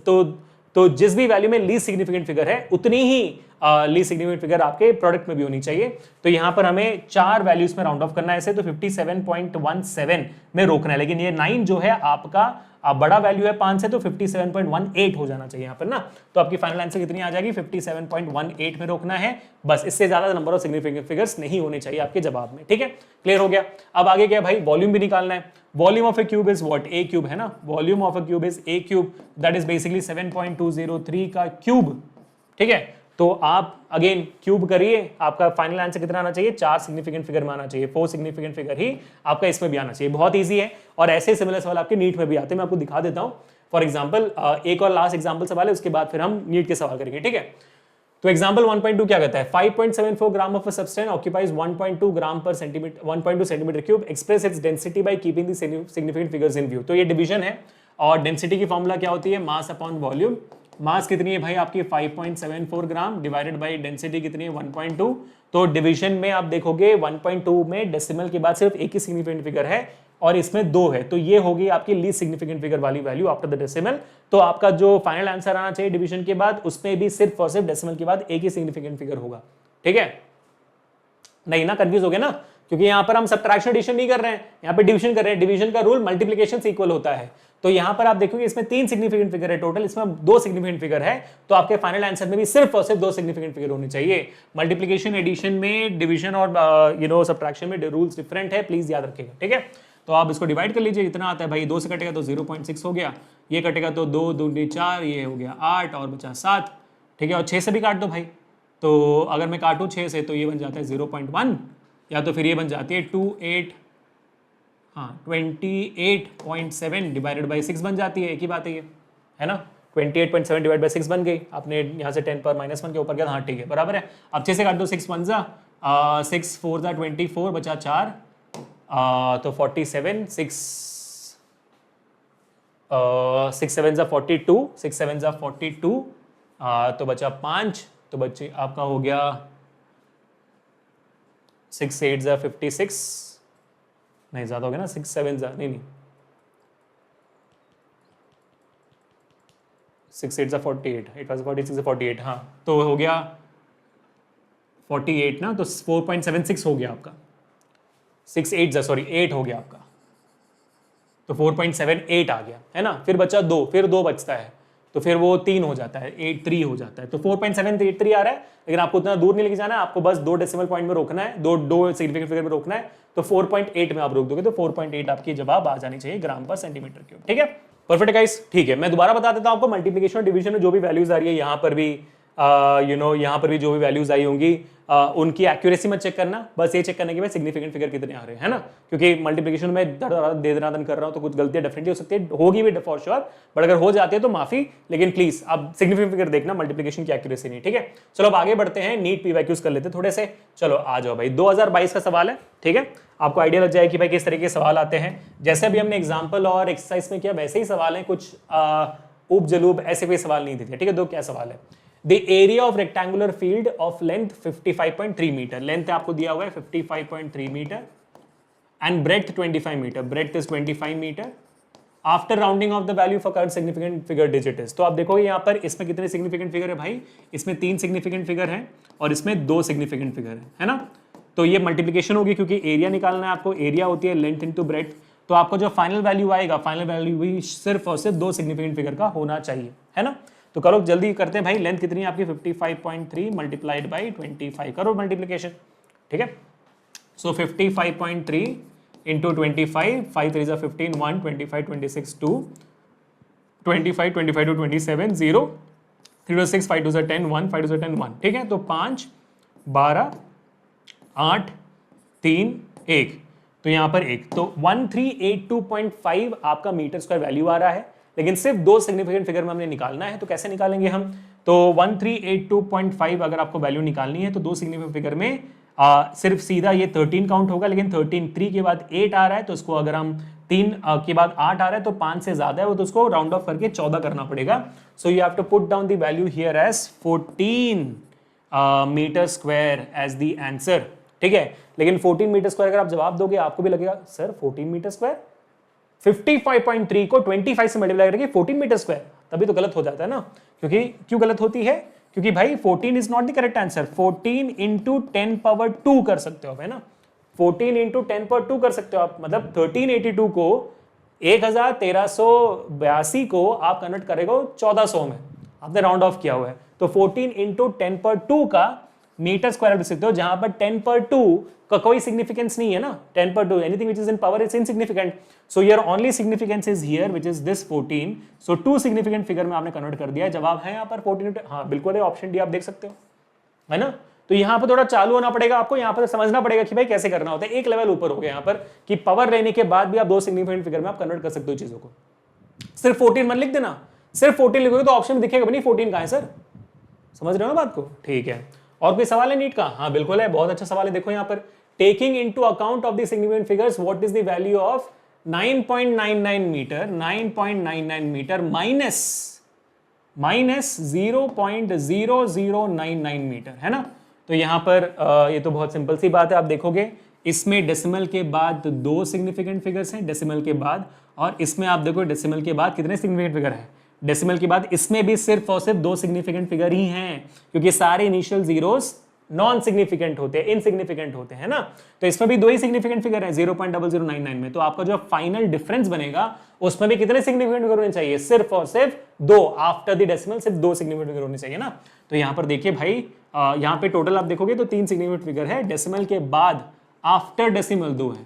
तो जिस भी वैल्यू में लीस्ट सिग्निफिकेंट फिगर है उतनी ही लीस्ट सिग्निफिकेंट फिगर आपके प्रोडक्ट में भी होनी चाहिए। तो यहाँ पर हमें 4 वैल्यूज में राउंड ऑफ करना है ऐसे, तो 57.17 में रोकना है, लेकिन ये 9 जो है आपका बड़ा वैल्यू है 5 से, तो 57.18 हो जाना चाहिए यहाँ पर ना। तो आपकी फाइनल आंसर कितनी आ जाएगी, 57.18 में रोकना है बस, इससे ज्यादा नंबर ऑफ सिग्निफिकेंट फिगर्स नहीं होने चाहिए आपके जवाब में, ठीक है, क्लियर हो गया। अब आगे क्या भाई, वॉल्यूम भी निकालना है। Volume of A cube is what, A cube है ना, volume of a cube is a cube, that is basically 7.203 का क्यूब, ठीक है। तो आप अगेन क्यूब करिए, आपका फाइनल आंसर कितना आना चाहिए, 4 सिग्निफिकेंट फिगर में आना चाहिए, 4 सिग्निफिकेंट फिगर ही आपका इसमें भी आना चाहिए, बहुत इजी है। और ऐसे सिमिलर सवाल आपके नीट में भी आते हैं, मैं आपको दिखा देता हूं। फॉर एग्जांपल एक और लास्ट एग्जांपल सवाल है, उसके बाद फिर हम नीट के सवाल करेंगे, ठीक है। तो एग्जांपल 1.2 क्या कहता है, 5.74 gram of a substance occupies 1.2 ग्राम पर centimetre 1.2 centimetre cube, express its density by keeping the significant figures in view. तो ये डिवीजन है, और डेंसिटी की फॉर्मूला क्या होती है, मास अपॉन वॉल्यूम। मास कितनी है भाई आपकी 5.74 ग्राम, डिवाइडेड बाय डेंसिटी कितनी है 1.2। तो डिवीजन में आप देखोगे 1.2 में डेसिमल के बाद सिर्फ एक ही सिग्निफिकेंट फिगर है, और इसमें 2 है, तो ये होगी आपकी लीस्ट सिग्निफिकेंट फिगर वाली वैल्यू आफ्टर द डेसिमल। तो आपका जो फाइनल आंसर आना चाहिए डिवीजन के बाद, उसमें भी सिर्फ और सिर्फ डेसिमल के बाद एक ही सिग्निफिकेंट फिगर होगा। ठीक है, नहीं ना, कंफ्यूज हो गए ना, क्योंकि यहां पर हम सब्ट्रैक्शन एडिशन नहीं कर रहे हैं, यहां पे डिवीजन कर रहे हैं। डिवीजन का रूल मल्टीप्लिकेशन से इक्वल होता है। तो यहां पर आप देखोगे इसमें 3 सिग्निफिकेंट फिगर है टोटल, इसमें 2 सिग्निफिकेंट फिगर है, तो आपके फाइनल आंसर में भी सिर्फ और सिर्फ 2 सिग्निफिकेंट फिगर होनी चाहिए। मल्टीप्लिकेशन एडिशन में, डिवीजन और सब्ट्रैक्शन में रूल्स डिफरेंट है, प्लीज याद रखिएगा। ठीक है, तो आप इसको डिवाइड कर लीजिए, इतना आता है भाई, 2 से कटेगा तो 0.6 हो गया, ये कटेगा तो 2 दूनी 4, ये हो गया 8 और बचा 7। ठीक है, और 6 से भी काट दो भाई, तो अगर मैं काटूं 6 से तो ये बन जाता है 0.1, या तो फिर ये बन जाती है 28.7 डिवाइडेड बाई 6 बन जाती है, एक ही बात है ये, है ना। 28.7 डिवाइड बाई 6 बन गई, आपने यहाँ से 10 पर -1 के ऊपर गया, हाँ ठीक है बराबर है। अब 6 से काट दो, 6 1 जा 6 4 जा 24, बचा 4 तो 47, 6 7 जा 42, 6 7 जा 42 तो बचा 5, तो बच्चे आपका हो गया 6 8 जा 56, नहीं ज्यादा हो गया ना, 6 7 जा नहीं 6 8 जा 48, 8 was 46 से 48, हाँ तो हो गया 48 ना, तो 4.76 हो गया आपका, 6 8 जा सॉरी 8 हो गया आपका, तो 4.78 आ गया, है ना। फिर बचा 2, फिर 2 बचता है, तो फिर वो 3 हो जाता है, 83 हो जाता है, तो 4.783 आ रहा है। लेकिन आपको उतना दूर नहीं लेके जाना है, आपको बस 2 डेसिमल पॉइंट में रोकना है, दो सिग्निफिकेंट फिगर में रोकना है, तो 4.8 में आप रोक दोगे तो 4.8 आपकी जवाब आ जानी चाहिए ग्राम पर सेंटीमीटर क्यूब। ठीक है, परफेक्ट गाइस। ठीक है, मैं दोबारा बता देता हूं आपको, मल्टीप्लिकेशन और डिवीजन में जो भी वैल्यूज आ रही है, यहाँ पर भी यहाँ पर भी जो भी वैल्यूज आई होंगी उनकी एक्यूरेसी मत चेक करना, बस ये चेक करने के बाद सिग्निफिकेंट फिगर कितने आ रहे हैं, है ना। क्योंकि मल्टीप्लिकेशन में दे दनादन कर रहा हूं तो कुछ गलतियां डेफिनेटली हो सकती है, होगी भी फॉर श्योर, बट अगर हो जाती है तो माफी, लेकिन प्लीज आप सिग्निफिकेंट फिगर देखना, मल्टीप्लिकेशन की एक्यूरेसी नहीं। ठीक है, चलो अब आगे बढ़ते हैं, नीट पीवाईक्यूज कर लेते हैं थोड़े से। चलो आ जाओ भाई, 2022 का सवाल है। ठीक है, आपको आइडिया लग जाए कि भाई किस तरीके के सवाल आते हैं। जैसे अभी हमने एग्जाम्पल और एक्सरसाइज में किया, वैसे ही सवाल है, कुछ उप जलूब ऐसे कोई सवाल नहीं देते। ठीक है, दो क्या सवाल है, the area of rectangular field of length 55.3 metre, length आपको दिया हुआ है 55.3 metre and breadth 25 metre, breadth is 25 metre after rounding off the value for current significant figure digit is. तो आप देखोगे यहाँ पर इसमें कितने सिग्निफिकेंट फिगर है भाई, इसमें 3 सिग्निफिकेंट फिगर है और इसमें 2 सिग्निफिकेंट फिगर है ना। तो ये मल्टीप्लिकेशन होगी, क्योंकि एरिया निकालना है आपको, एरिया होती है लेंथ इनटू ब्रेड्थ, तो आपको जो फाइनल वैल्यू आएगा, फाइनल वैल्यू भी सिर्फ और सिर्फ 2 सिग्निफिकेंट फिगर का होना चाहिए, है ना। तो करो जल्दी करते हैं भाई, लेंथ कितनी है आपकी 55.3 मल्टीप्लाइड बाई 25, करो मल्टीप्लिकेशन। ठीक है, सो 55.3 इंटू 25, 5 3 15, 1 25 26 2 25 25 to 27 0 3 6 5 2 10 1 5 2 10 1। ठीक है, तो 5 12 8 3 1, तो यहां पर 1, तो 1382.5 आपका मीटर स्क्वायर वैल्यू आ रहा है, लेकिन सिर्फ 2 सिग्निफिकेंट फिगर में हमने निकालना है। तो कैसे निकालेंगे हम, तो 1382.5 अगर आपको वैल्यू निकालनी है तो 2 सिग्निफिकेंट फिगर में सिर्फ सीधा ये 13 काउंट होगा, लेकिन 13 3 के बाद 8 आ रहा है, तो उसको अगर हम 3 के बाद 8 आ रहा है तो 5 से ज्यादा है वो, तो उसको राउंड ऑफ करके 14 करना पड़ेगा। So you have to put down the value here as 14 metre square as the answer. ठीक है, लेकिन 14 मीटर स्क्वायर अगर आप जवाब दोगे आपको भी लगेगा सर 14 मीटर स्क्वायर, 55.3 को 25 से मल्टीप्लाई करके 14 मीटर स्क्वायर, तभी तो गलत हो जाता है ना। क्योंकि क्यों गलत होती है, क्योंकि भाई 14 is not the correct answer, 14 into 10 power 2 कर सकते हो आप, है ना। 14 इंटू 10 पावर 2 कर सकते हो आप, मतलब 1382 को 1382 को आप कन्वर्ट करेगा 1400 में, आपने राउंड ऑफ किया हुआ है, तो 14 इंटू 10 पावर 2 का मीटर स्क्वायर लिख सकते हो, जहां पर 10 पर 2 का कोई सिग्निफिकेंस नहीं है ना, 10 पर 2 anything which is in power is insignificant, so your only significance is here which is this 14, so 2 significant figure में आपने कन्वर्ट कर दिया, जवाब है यहां पर 14। हाँ बिल्कुल है, ऑप्शन डी आप देख सकते हो, है ना। तो यहां पर थोड़ा चालू होना पड़ेगा आपको, यहां पर समझना पड़ेगा कि भाई कैसे करना होता है, एक लेवल ऊपर हो गया यहां पर कि पावर लेने के बाद भी आप 2 सिग्निफिकेंट फिगर में आप कन्वर्ट कर सकते हो चीजों को। सिर्फ 14 मत लिख देना, सिर्फ 14 लिखोगे तो ऑप्शन दिखेगा नहीं 14 कहां है सर, समझ रहे हो ना बात को। ठीक है, और कोई सवाल है नीट का, हाँ बिल्कुल है, बहुत अच्छा सवाल है। देखो यहाँ पर taking into account of the significant figures what is the value of 9.99 metre, 9.99 metre minus 0.0099 metre, है ना। तो यहां पर ये तो बहुत सिंपल सी बात है, आप देखोगे इसमें डेसिमल के बाद 2 सिग्निफिकेंट फिगर्स हैं डेसिमल के बाद, और इसमें आप देखो डेसिमल के बाद कितने सिग्निफिकेंट फिगर हैं डेसिमल के बाद, इसमें भी सिर्फ और सिर्फ 2 सिग्निफिकेंट फिगर ही हैं, क्योंकि सारे इनिशियल जीरोस नॉन सिग्निफिकेंट होते हैं, इनसिग्निफिकेंट होते हैं ना। तो इसमें भी 2 ही सिग्निफिकेंट फिगर है 0.0099 में। तो आपका जो फाइनल डिफरेंस बनेगा उसमें भी कितने सिग्निफिकेंट फिगर होने चाहिए, सिर्फ और सिर्फ 2, आफ्टर द डेसिमल सिर्फ 2 सिग्निफिकेंट फिगर होने चाहिए ना। तो यहां पर देखिए भाई, यहां पे टोटल आप देखोगे तो 3 सिग्निफिकेंट फिगर है, डेसिमल के बाद आफ्टर डेसिमल 2 है।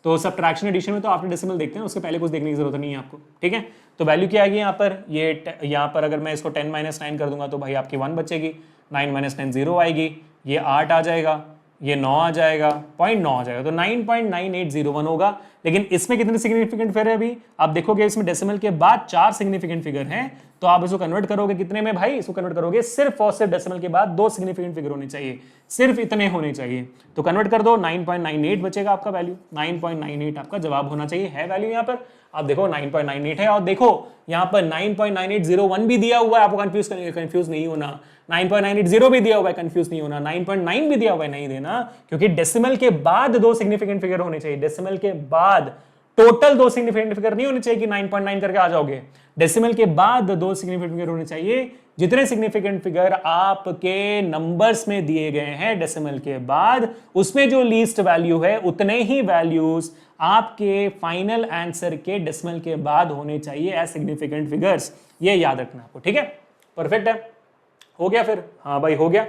तो सब्ट्रैक्शन एडिशन में तो आफ्टर डेसिमल देखते हैं, उसके पहले कुछ देखने की जरूरत नहीं है आपको, ठीक है। तो वैल्यू क्या आएगी यहाँ पर, ये यहाँ पर अगर मैं इसको 10 - 9 कर दूंगा तो भाई आपकी 1 बचेगी, 9 - 10 0 आएगी, ये 8 आ जाएगा, ये 9 आ जाएगा, 0.9 आ जाएगा, तो 9.9801 होगा। लेकिन इसमें कितने सिग्निफिकेंट फिगर है, अभी आप देखोगे इसमें डेसिमल के बाद 4 सिग्निफिकेंट फिगर हैं, तो आप इसको कन्वर्ट करोगे कितने में भाई, इसको कन्वर्ट करोगे सिर्फ और सिर्फ डेसिमल के बाद 2 सिग्निफिकेंट फिगर होने चाहिए, सिर्फ इतने होने चाहिए। तो कन्वर्ट कर दो, 9.98 बचेगा आपका वैल्यू, 9.98 आपका जवाब होना चाहिए, है वैल्यू यहाँ पर। आप देखो 9.98 है, और देखो यहाँ पर 9.9801 भी दिया हुआ है, आपको कंफ्यूज नहीं होना, 9.980 भी दिया हुआ है, कंफ्यूज नहीं होना, 9.9 भी दिया हुआ है, नहीं देना, क्योंकि डेसिमल के बाद 2 सिग्निफिकेंट फिगर होने चाहिए, डेसिमल के बाद टोटल 2 सिग्निफिकेंट फिगर नहीं होने चाहिए कि 9.9 करके आ जाओगे, डेसिमल के बाद 2 सिग्निफिकेंट फिगर होने चाहिए। जितने सिग्निफिकेंट फिगर आपके नंबर्स में दिए गए हैं डेसिमल के बाद, उसमें जो लीस्ट वैल्यू है उतने ही वैल्यूज आपके फाइनल आंसर के डेसिमल के बाद होने चाहिए एज सिग्निफिकेंट फिगर्स, ये याद रखना आपको, ठीक है। परफेक्ट है, हो गया फिर, हाँ भाई हो गया।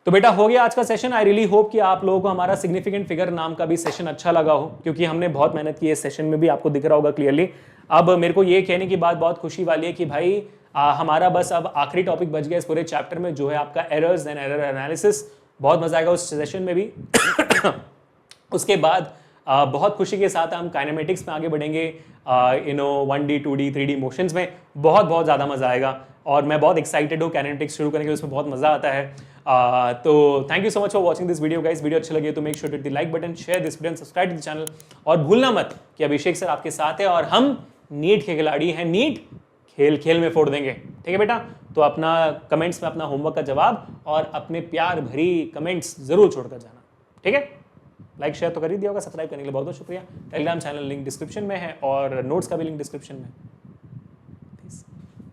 तो बेटा हो गया आज का सेशन। आई रियली होप कि आप लोगों को हमारा सिग्निफिकेंट फिगर नाम का भी सेशन अच्छा लगा हो, क्योंकि हमने बहुत मेहनत की है इस सेशन में भी, आपको दिख रहा होगा क्लियरली। अब मेरे को ये कहने की बात बहुत खुशी वाली है कि भाई हमारा बस अब आखिरी टॉपिक बच गया इस पूरे चैप्टर में, जो है आपका एरर्स एंड एरर एनालिसिस। बहुत मजा आएगा उस सेशन में भी। उसके बाद बहुत खुशी के साथ हम काइनेमेटिक्स में आगे बढ़ेंगे, 1D 2D 3D मोशंस में बहुत ज़्यादा मजा आएगा, और मैं बहुत एक्साइटेड हूँ काइनेमेटिक्स शुरू करने के, उसमें बहुत मजा आता है। तो thank you so much for watching this video guys. Video अच्छी लगी तो make sure to hit the like button, share this video, subscribe to the channel, और भूलना मत कि अभिषेक सर आपके साथ है और हम नीट के खिलाड़ी हैं, नीट खेल खेल में फोड़ देंगे, ठीक है बेटा। तो अपना कमेंट्स में अपना होमवर्क का जवाब और अपने प्यार भरी कमेंट्स जरूर छोड़कर जाना, ठीक है। लाइक शेयर तो कर ही दिया होगा, सब्सक्राइब करने के लिए बहुत बहुत शुक्रिया। टेलीग्राम चैनल लिंक डिस्क्रिप्शन में है और नोट्स का भी लिंक डिस्क्रिप्शन में है।